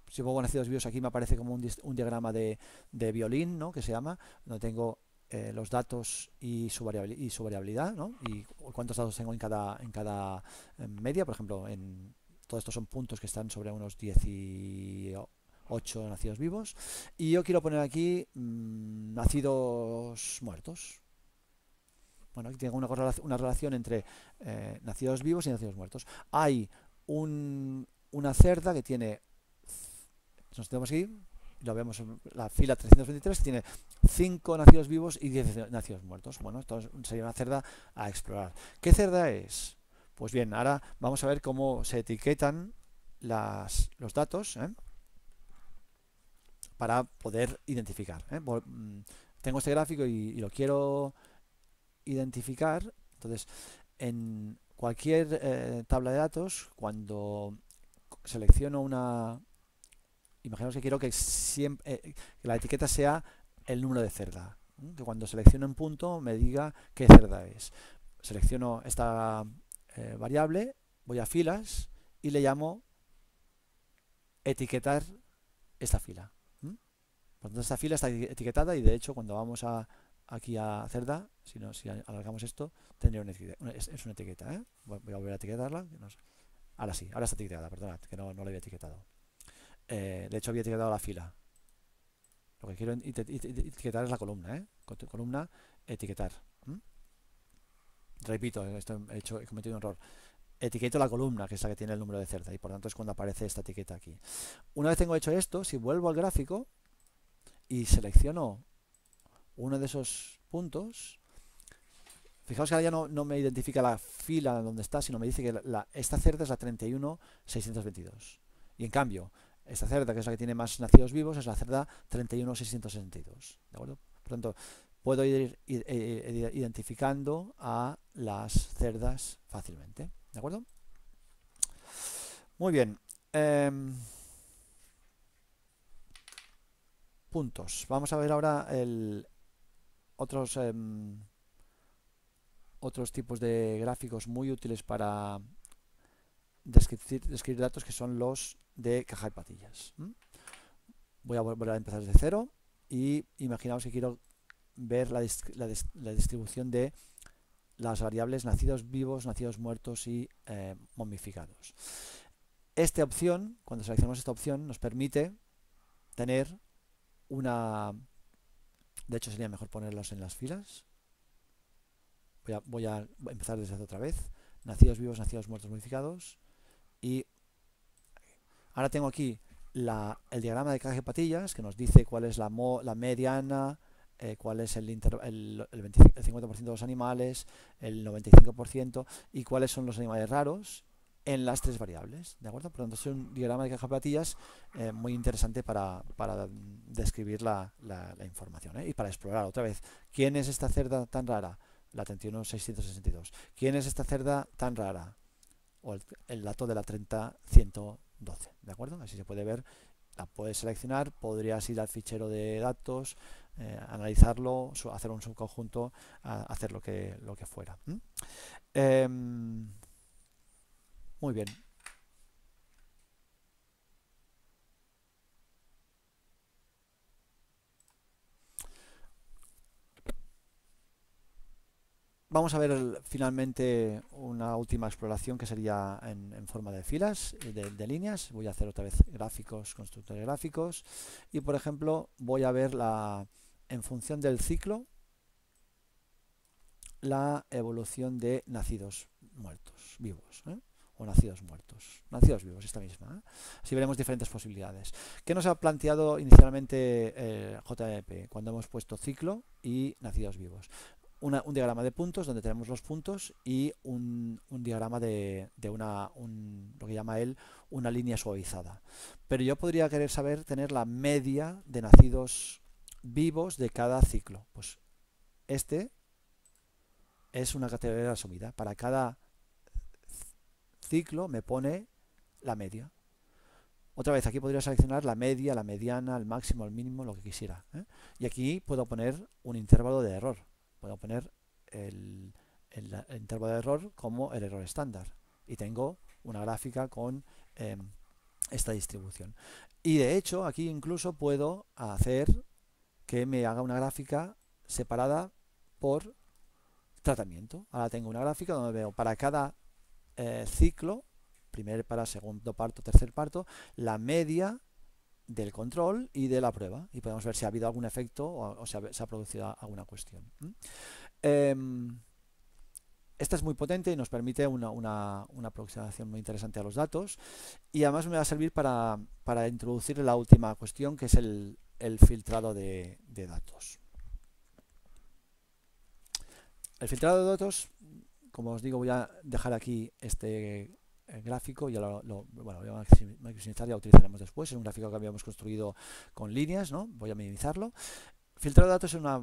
Si pongo nacidos vivos aquí me aparece como un diagrama de violín, ¿no?, que se llama, donde tengo los datos y su variabilidad, ¿no?, y cuántos datos tengo en cada media. Por ejemplo, todos estos son puntos que están sobre unos 18 nacidos vivos, y yo quiero poner aquí nacidos muertos. Bueno, aquí tengo una relación entre nacidos vivos y nacidos muertos. Hay una cerda que tiene, nos tenemos aquí, lo vemos en la fila 323, que tiene 5 nacidos vivos y 10 nacidos muertos. Bueno, esto sería una cerda a explorar. ¿Qué cerda es? Pues bien, ahora vamos a ver cómo se etiquetan los datos, para poder identificar. Tengo este gráfico y lo quiero identificar. Entonces, en cualquier tabla de datos, cuando selecciono imaginaos que quiero que siempre que la etiqueta sea el número de cerda, que cuando selecciono un punto me diga qué cerda es. Selecciono esta variable, voy a filas y le llamo etiquetar esta fila. Por lo tanto, esta fila está etiquetada, y de hecho cuando vamos aquí a cerda, si alargamos esto, tendría es una etiqueta. Voy a volver a etiquetarla. Ahora sí, ahora está etiquetada, perdonad, que no la había etiquetado. De hecho había etiquetado la fila. Lo que quiero etiquetar es la columna, columna, etiquetar. Repito, he cometido un error. Etiqueto la columna, que es la que tiene el número de cerda, y por tanto es cuando aparece esta etiqueta aquí. Una vez tengo hecho esto, si vuelvo al gráfico y selecciono uno de esos puntos, Fijaos que ahora ya no me identifica la fila donde está, sino me dice que esta cerda es la 31.622. Y en cambio, esta cerda, que es la que tiene más nacidos vivos, es la cerda 31.662. ¿De acuerdo? Por tanto, puedo ir identificando a las cerdas fácilmente. ¿De acuerdo? Muy bien. Puntos. Vamos a ver ahora otros tipos de gráficos muy útiles para describir datos, que son los de caja de patillas. Voy a volver a empezar desde cero y imaginaos que quiero ver la distribución de las variables nacidos vivos, nacidos muertos y momificados. Esta opción, cuando seleccionamos esta opción, nos permite tener una... De hecho, sería mejor ponerlos en las filas. Voy a empezar desde otra vez. Nacidos vivos, nacidos muertos, modificados. Y ahora tengo aquí el diagrama de caja de patillas, que nos dice cuál es la mediana, cuál es el 50% de los animales, el 95%, y cuáles son los animales raros en las tres variables. ¿De acuerdo? Por lo tanto, es un diagrama de caja de patillas muy interesante para describir la información, y para explorar otra vez quién es esta cerda tan rara, la 31.662. ¿Quién es esta cerda tan rara? O el dato de la 30.112. ¿De acuerdo? Así se puede ver, la puedes seleccionar, podrías ir al fichero de datos, analizarlo, hacer un subconjunto, hacer lo que fuera. Muy bien. Vamos a ver finalmente una última exploración, que sería en forma de filas, de líneas. Voy a hacer otra vez gráficos, constructores gráficos, y por ejemplo voy a ver en función del ciclo, la evolución de nacidos muertos, vivos, o nacidos muertos, nacidos vivos, esta misma. Así veremos diferentes posibilidades. ¿Qué nos ha planteado inicialmente JMP cuando hemos puesto ciclo y nacidos vivos? Un diagrama de puntos donde tenemos los puntos y un diagrama de lo que llama él una línea suavizada. Pero yo podría querer tener la media de nacidos vivos de cada ciclo. Pues este es una categoría asumida. Para cada ciclo me pone la media. Otra vez, aquí podría seleccionar la media, la mediana, el máximo, el mínimo, lo que quisiera. Y aquí puedo poner un intervalo de error. Puedo poner el intervalo de error como el error estándar. Y tengo una gráfica con esta distribución. Y de hecho, aquí incluso puedo hacer que me haga una gráfica separada por tratamiento. Ahora tengo una gráfica donde veo para cada ciclo, primer para segundo parto, tercer parto, la media del control y de la prueba, y podemos ver si ha habido algún efecto o se ha producido alguna cuestión. Esta es muy potente y nos permite una aproximación muy interesante a los datos, y además me va a servir para introducir la última cuestión, que es el filtrado de datos. El filtrado de datos, como os digo, voy a dejar aquí este gráfico, ya lo voy a maximizar, ya lo utilizaremos después. Es un gráfico que habíamos construido con líneas, ¿no? Voy a minimizarlo. Filtrar datos es una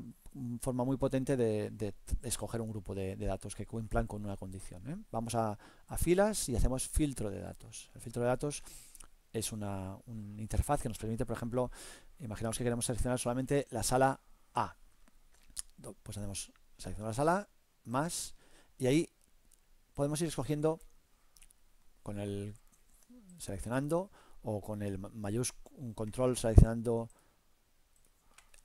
forma muy potente de escoger un grupo de datos que cumplan con una condición. Vamos a filas y hacemos filtro de datos. El filtro de datos es una interfaz que nos permite, por ejemplo, imaginamos que queremos seleccionar solamente la sala A. Pues hacemos seleccionar la sala, más, y ahí podemos ir escogiendo con el seleccionando, o con el un control seleccionando.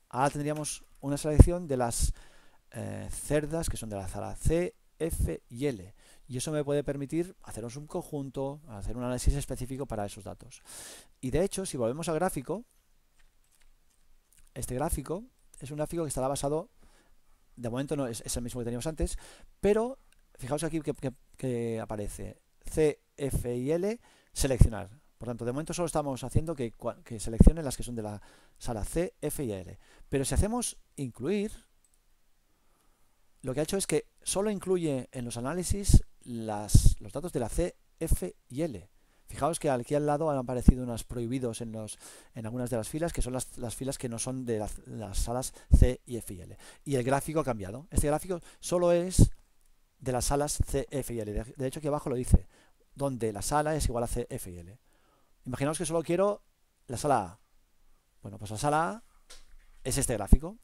Ahora tendríamos una selección de las cerdas que son de la sala C, F y L, y eso me puede permitir hacer un subconjunto, hacer un análisis específico para esos datos. Y de hecho, si volvemos al gráfico, este gráfico es un gráfico que estará basado, de momento no es el mismo que teníamos antes, pero fijaos aquí que aparece C, F y L, seleccionar. Por tanto, de momento solo estamos haciendo que seleccione las que son de la sala C, F y L. Pero si hacemos incluir, lo que ha hecho es que solo incluye en los análisis los datos de la C, F y L. Fijaos que aquí al lado han aparecido unos prohibidos en algunas de las filas, que son las filas que no son de las salas C y F y L. Y el gráfico ha cambiado. Este gráfico solo es de las salas C, F y L. De hecho, aquí abajo lo dice, donde la sala es igual a C, F y L. Imaginaos que solo quiero la sala A. Bueno, pues la sala A es este gráfico.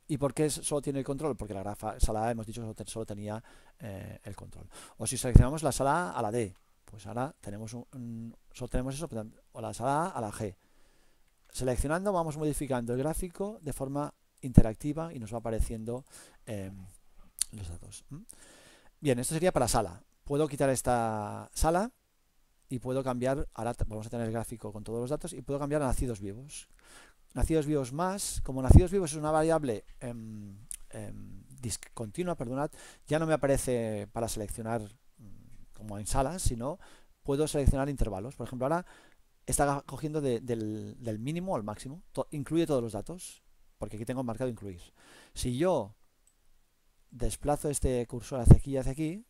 ¿Y por qué solo tiene el control? Porque la sala A, hemos dicho, solo tenía el control. O si seleccionamos la sala A a la D, pues ahora tenemos solo tenemos eso, o la sala A a la G. Seleccionando vamos modificando el gráfico de forma interactiva y nos va apareciendo los datos. Bien, esto sería para sala. Puedo quitar esta sala y puedo cambiar, ahora vamos a tener el gráfico con todos los datos, y puedo cambiar a nacidos vivos. Nacidos vivos más, como nacidos vivos es una variable discontinua, perdonad, ya no me aparece para seleccionar como en salas, sino puedo seleccionar intervalos. Por ejemplo, ahora está cogiendo del mínimo al máximo, incluye todos los datos, porque aquí tengo marcado incluir. Si yo desplazo este cursor hacia aquí,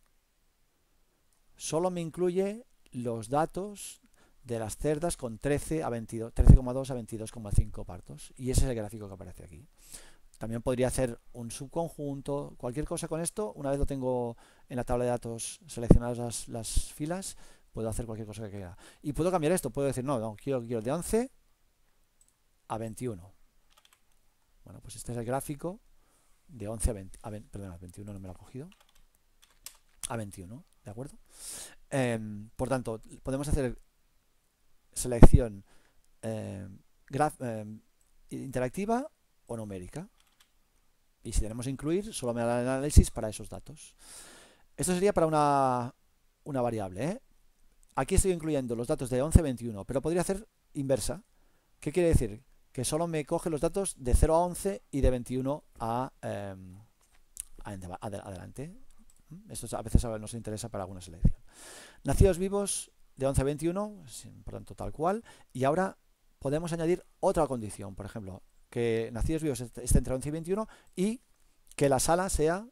solo me incluye los datos de las cerdas con 13,2 a 22,5 partos. Y ese es el gráfico que aparece aquí. También podría hacer un subconjunto, cualquier cosa con esto. Una vez lo tengo en la tabla de datos seleccionadas las filas, puedo hacer cualquier cosa que quiera. Y puedo cambiar esto, puedo decir, no, quiero de 11 a 21. Bueno, pues este es el gráfico de 11 a 20, perdón, 21 no me lo ha cogido. A 21, ¿de acuerdo? Por tanto, podemos hacer selección interactiva o numérica. Y si tenemos incluir, solo me da el análisis para esos datos. Esto sería para una variable, ¿eh? Aquí estoy incluyendo los datos de 11 a 21, pero podría hacer inversa. ¿Qué quiere decir? Que solo me coge los datos de 0 a 11 y de 21 adelante. Esto a veces nos interesa para alguna selección. Nacidos vivos de 11 a 21, por tanto tal cual. Y ahora podemos añadir otra condición, por ejemplo, que nacidos vivos esté entre 11 y 21 y que la sala sea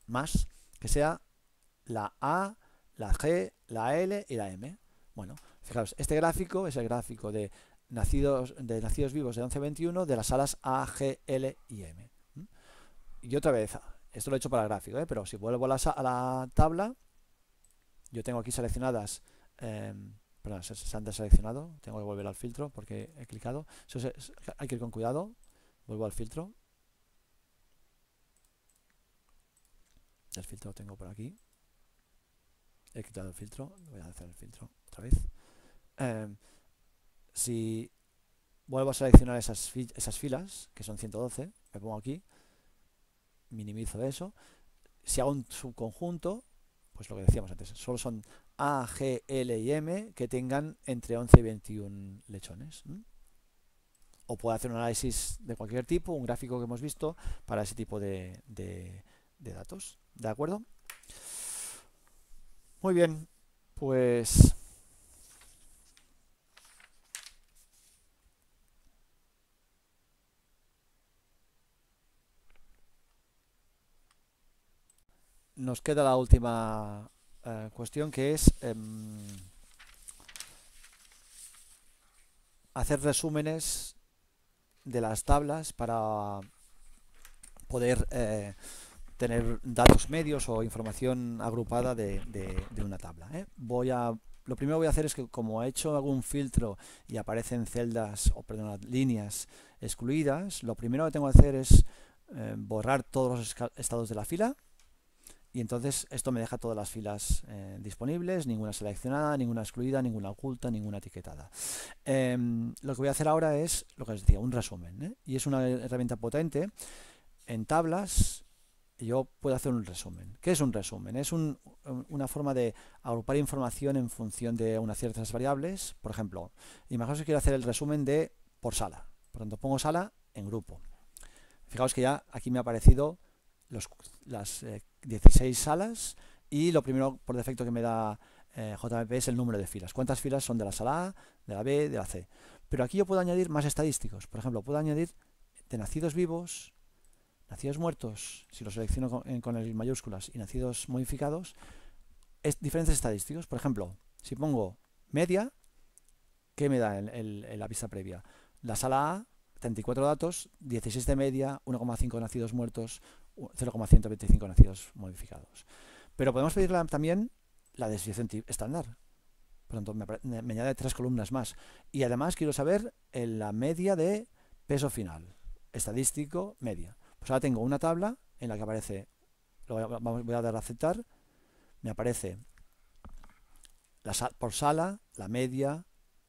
más, que sea la A, la G, la L y la M. Bueno, fijaos, este gráfico es el gráfico de nacidos vivos de 11 a 21 de las salas A, G, L y M. Y otra vez, esto lo he hecho para el gráfico, pero si vuelvo a la tabla, yo tengo aquí seleccionadas, perdón, se han deseleccionado, tengo que volver al filtro porque he clicado. Hay que ir con cuidado, vuelvo al filtro. El filtro lo tengo por aquí. He quitado el filtro, voy a hacer el filtro otra vez. Si vuelvo a seleccionar esas filas, que son 112, me pongo aquí, minimizo eso. Si hago un subconjunto, pues lo que decíamos antes, solo son A, G, L y M que tengan entre 11 y 21 lechones. O puedo hacer un análisis de cualquier tipo, un gráfico que hemos visto para ese tipo de datos. ¿De acuerdo? Muy bien, pues nos queda la última cuestión, que es hacer resúmenes de las tablas para poder tener datos medios o información agrupada de una tabla. Lo primero que voy a hacer es que, como he hecho algún filtro y aparecen celdas, o perdón, líneas excluidas, lo primero que tengo que hacer es borrar todos los estados de la fila. Y entonces esto me deja todas las filas disponibles, ninguna seleccionada, ninguna excluida, ninguna oculta, ninguna etiquetada. Lo que voy a hacer ahora es, lo que os decía, un resumen. Y es una herramienta potente. En tablas yo puedo hacer un resumen. ¿Qué es un resumen? Es una forma de agrupar información en función de unas ciertas variables. Por ejemplo, imaginaos que quiero hacer el resumen por sala. Por tanto, pongo sala en grupo. Fijaos que ya aquí me ha aparecido las 16 salas, y lo primero por defecto que me da JMP es el número de filas. ¿Cuántas filas son de la sala A, de la B, de la C? Pero aquí yo puedo añadir más estadísticos. Por ejemplo, puedo añadir de nacidos vivos, nacidos muertos, si lo selecciono con el mayúsculas, y nacidos modificados, es diferentes estadísticos. Por ejemplo, si pongo media, ¿qué me da la vista previa? La sala A, 34 datos, 16 de media, 1,5 nacidos muertos, 0,125 nacidos modificados. Pero podemos pedir también la desviación estándar. Por lo tanto, me añade 3 columnas más. Y además quiero saber la media de peso final. Estadístico, media. Pues ahora tengo una tabla en la que aparece, voy a dar a aceptar, me aparece por sala, la media,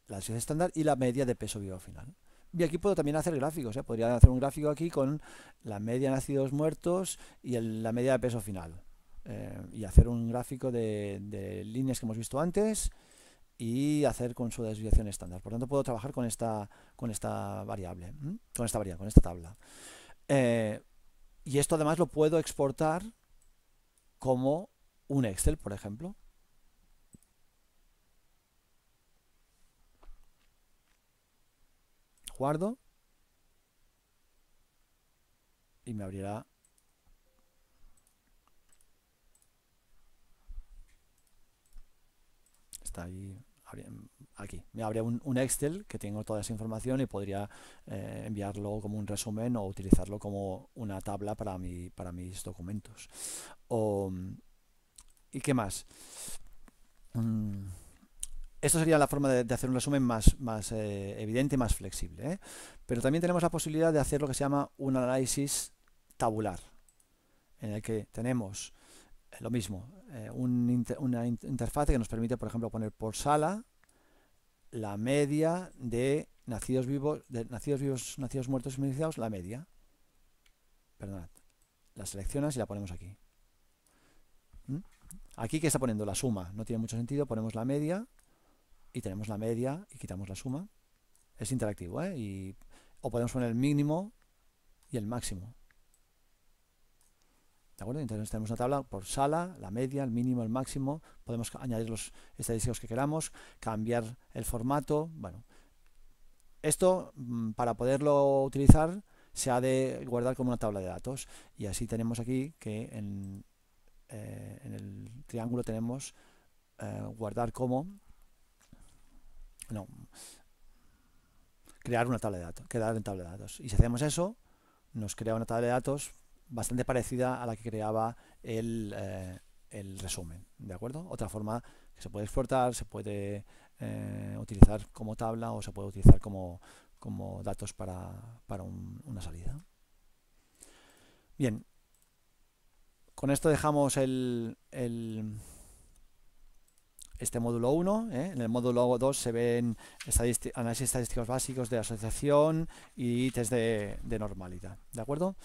la desviación estándar y la media de peso vivo final. Y aquí puedo también hacer gráficos, ¿eh? Podría hacer un gráfico aquí con la media de nacidos muertos y la media de peso final. Y hacer un gráfico de líneas que hemos visto antes y hacer con su desviación estándar. Por lo tanto, puedo trabajar con esta variable, con esta tabla. Y esto además lo puedo exportar como un Excel, por ejemplo. Guardo y me abrirá está ahí, aquí me abre un Excel que tengo toda esa información y podría enviarlo como un resumen o utilizarlo como una tabla para mis documentos. ¿Y qué más? Esto sería la forma de hacer un resumen más evidente y más flexible, ¿eh? Pero también tenemos la posibilidad de hacer lo que se llama un análisis tabular, en el que tenemos lo mismo, una interfaz que nos permite, por ejemplo, poner por sala la media de nacidos vivos, nacidos muertos y modificados, la media. Perdonad, la seleccionas y la ponemos aquí. Aquí, ¿qué está poniendo? La suma. No tiene mucho sentido, ponemos la media y tenemos la media y quitamos la suma. Es interactivo, ¿eh? O podemos poner el mínimo y el máximo. ¿De acuerdo? Entonces tenemos una tabla por sala, la media, el mínimo, el máximo. Podemos añadir los estadísticos que queramos, cambiar el formato. Bueno, esto para poderlo utilizar se ha de guardar como una tabla de datos. Y así tenemos aquí que en el triángulo tenemos guardar como... No, crear una tabla de datos, quedar en tabla de datos. Y si hacemos eso, nos crea una tabla de datos bastante parecida a la que creaba el resumen, ¿de acuerdo? Otra forma que se puede exportar, se puede utilizar como tabla o se puede utilizar como datos para una salida. Bien, con esto dejamos este módulo 1, en el módulo 2 se ven análisis estadísticos básicos de asociación y test de normalidad, ¿de acuerdo?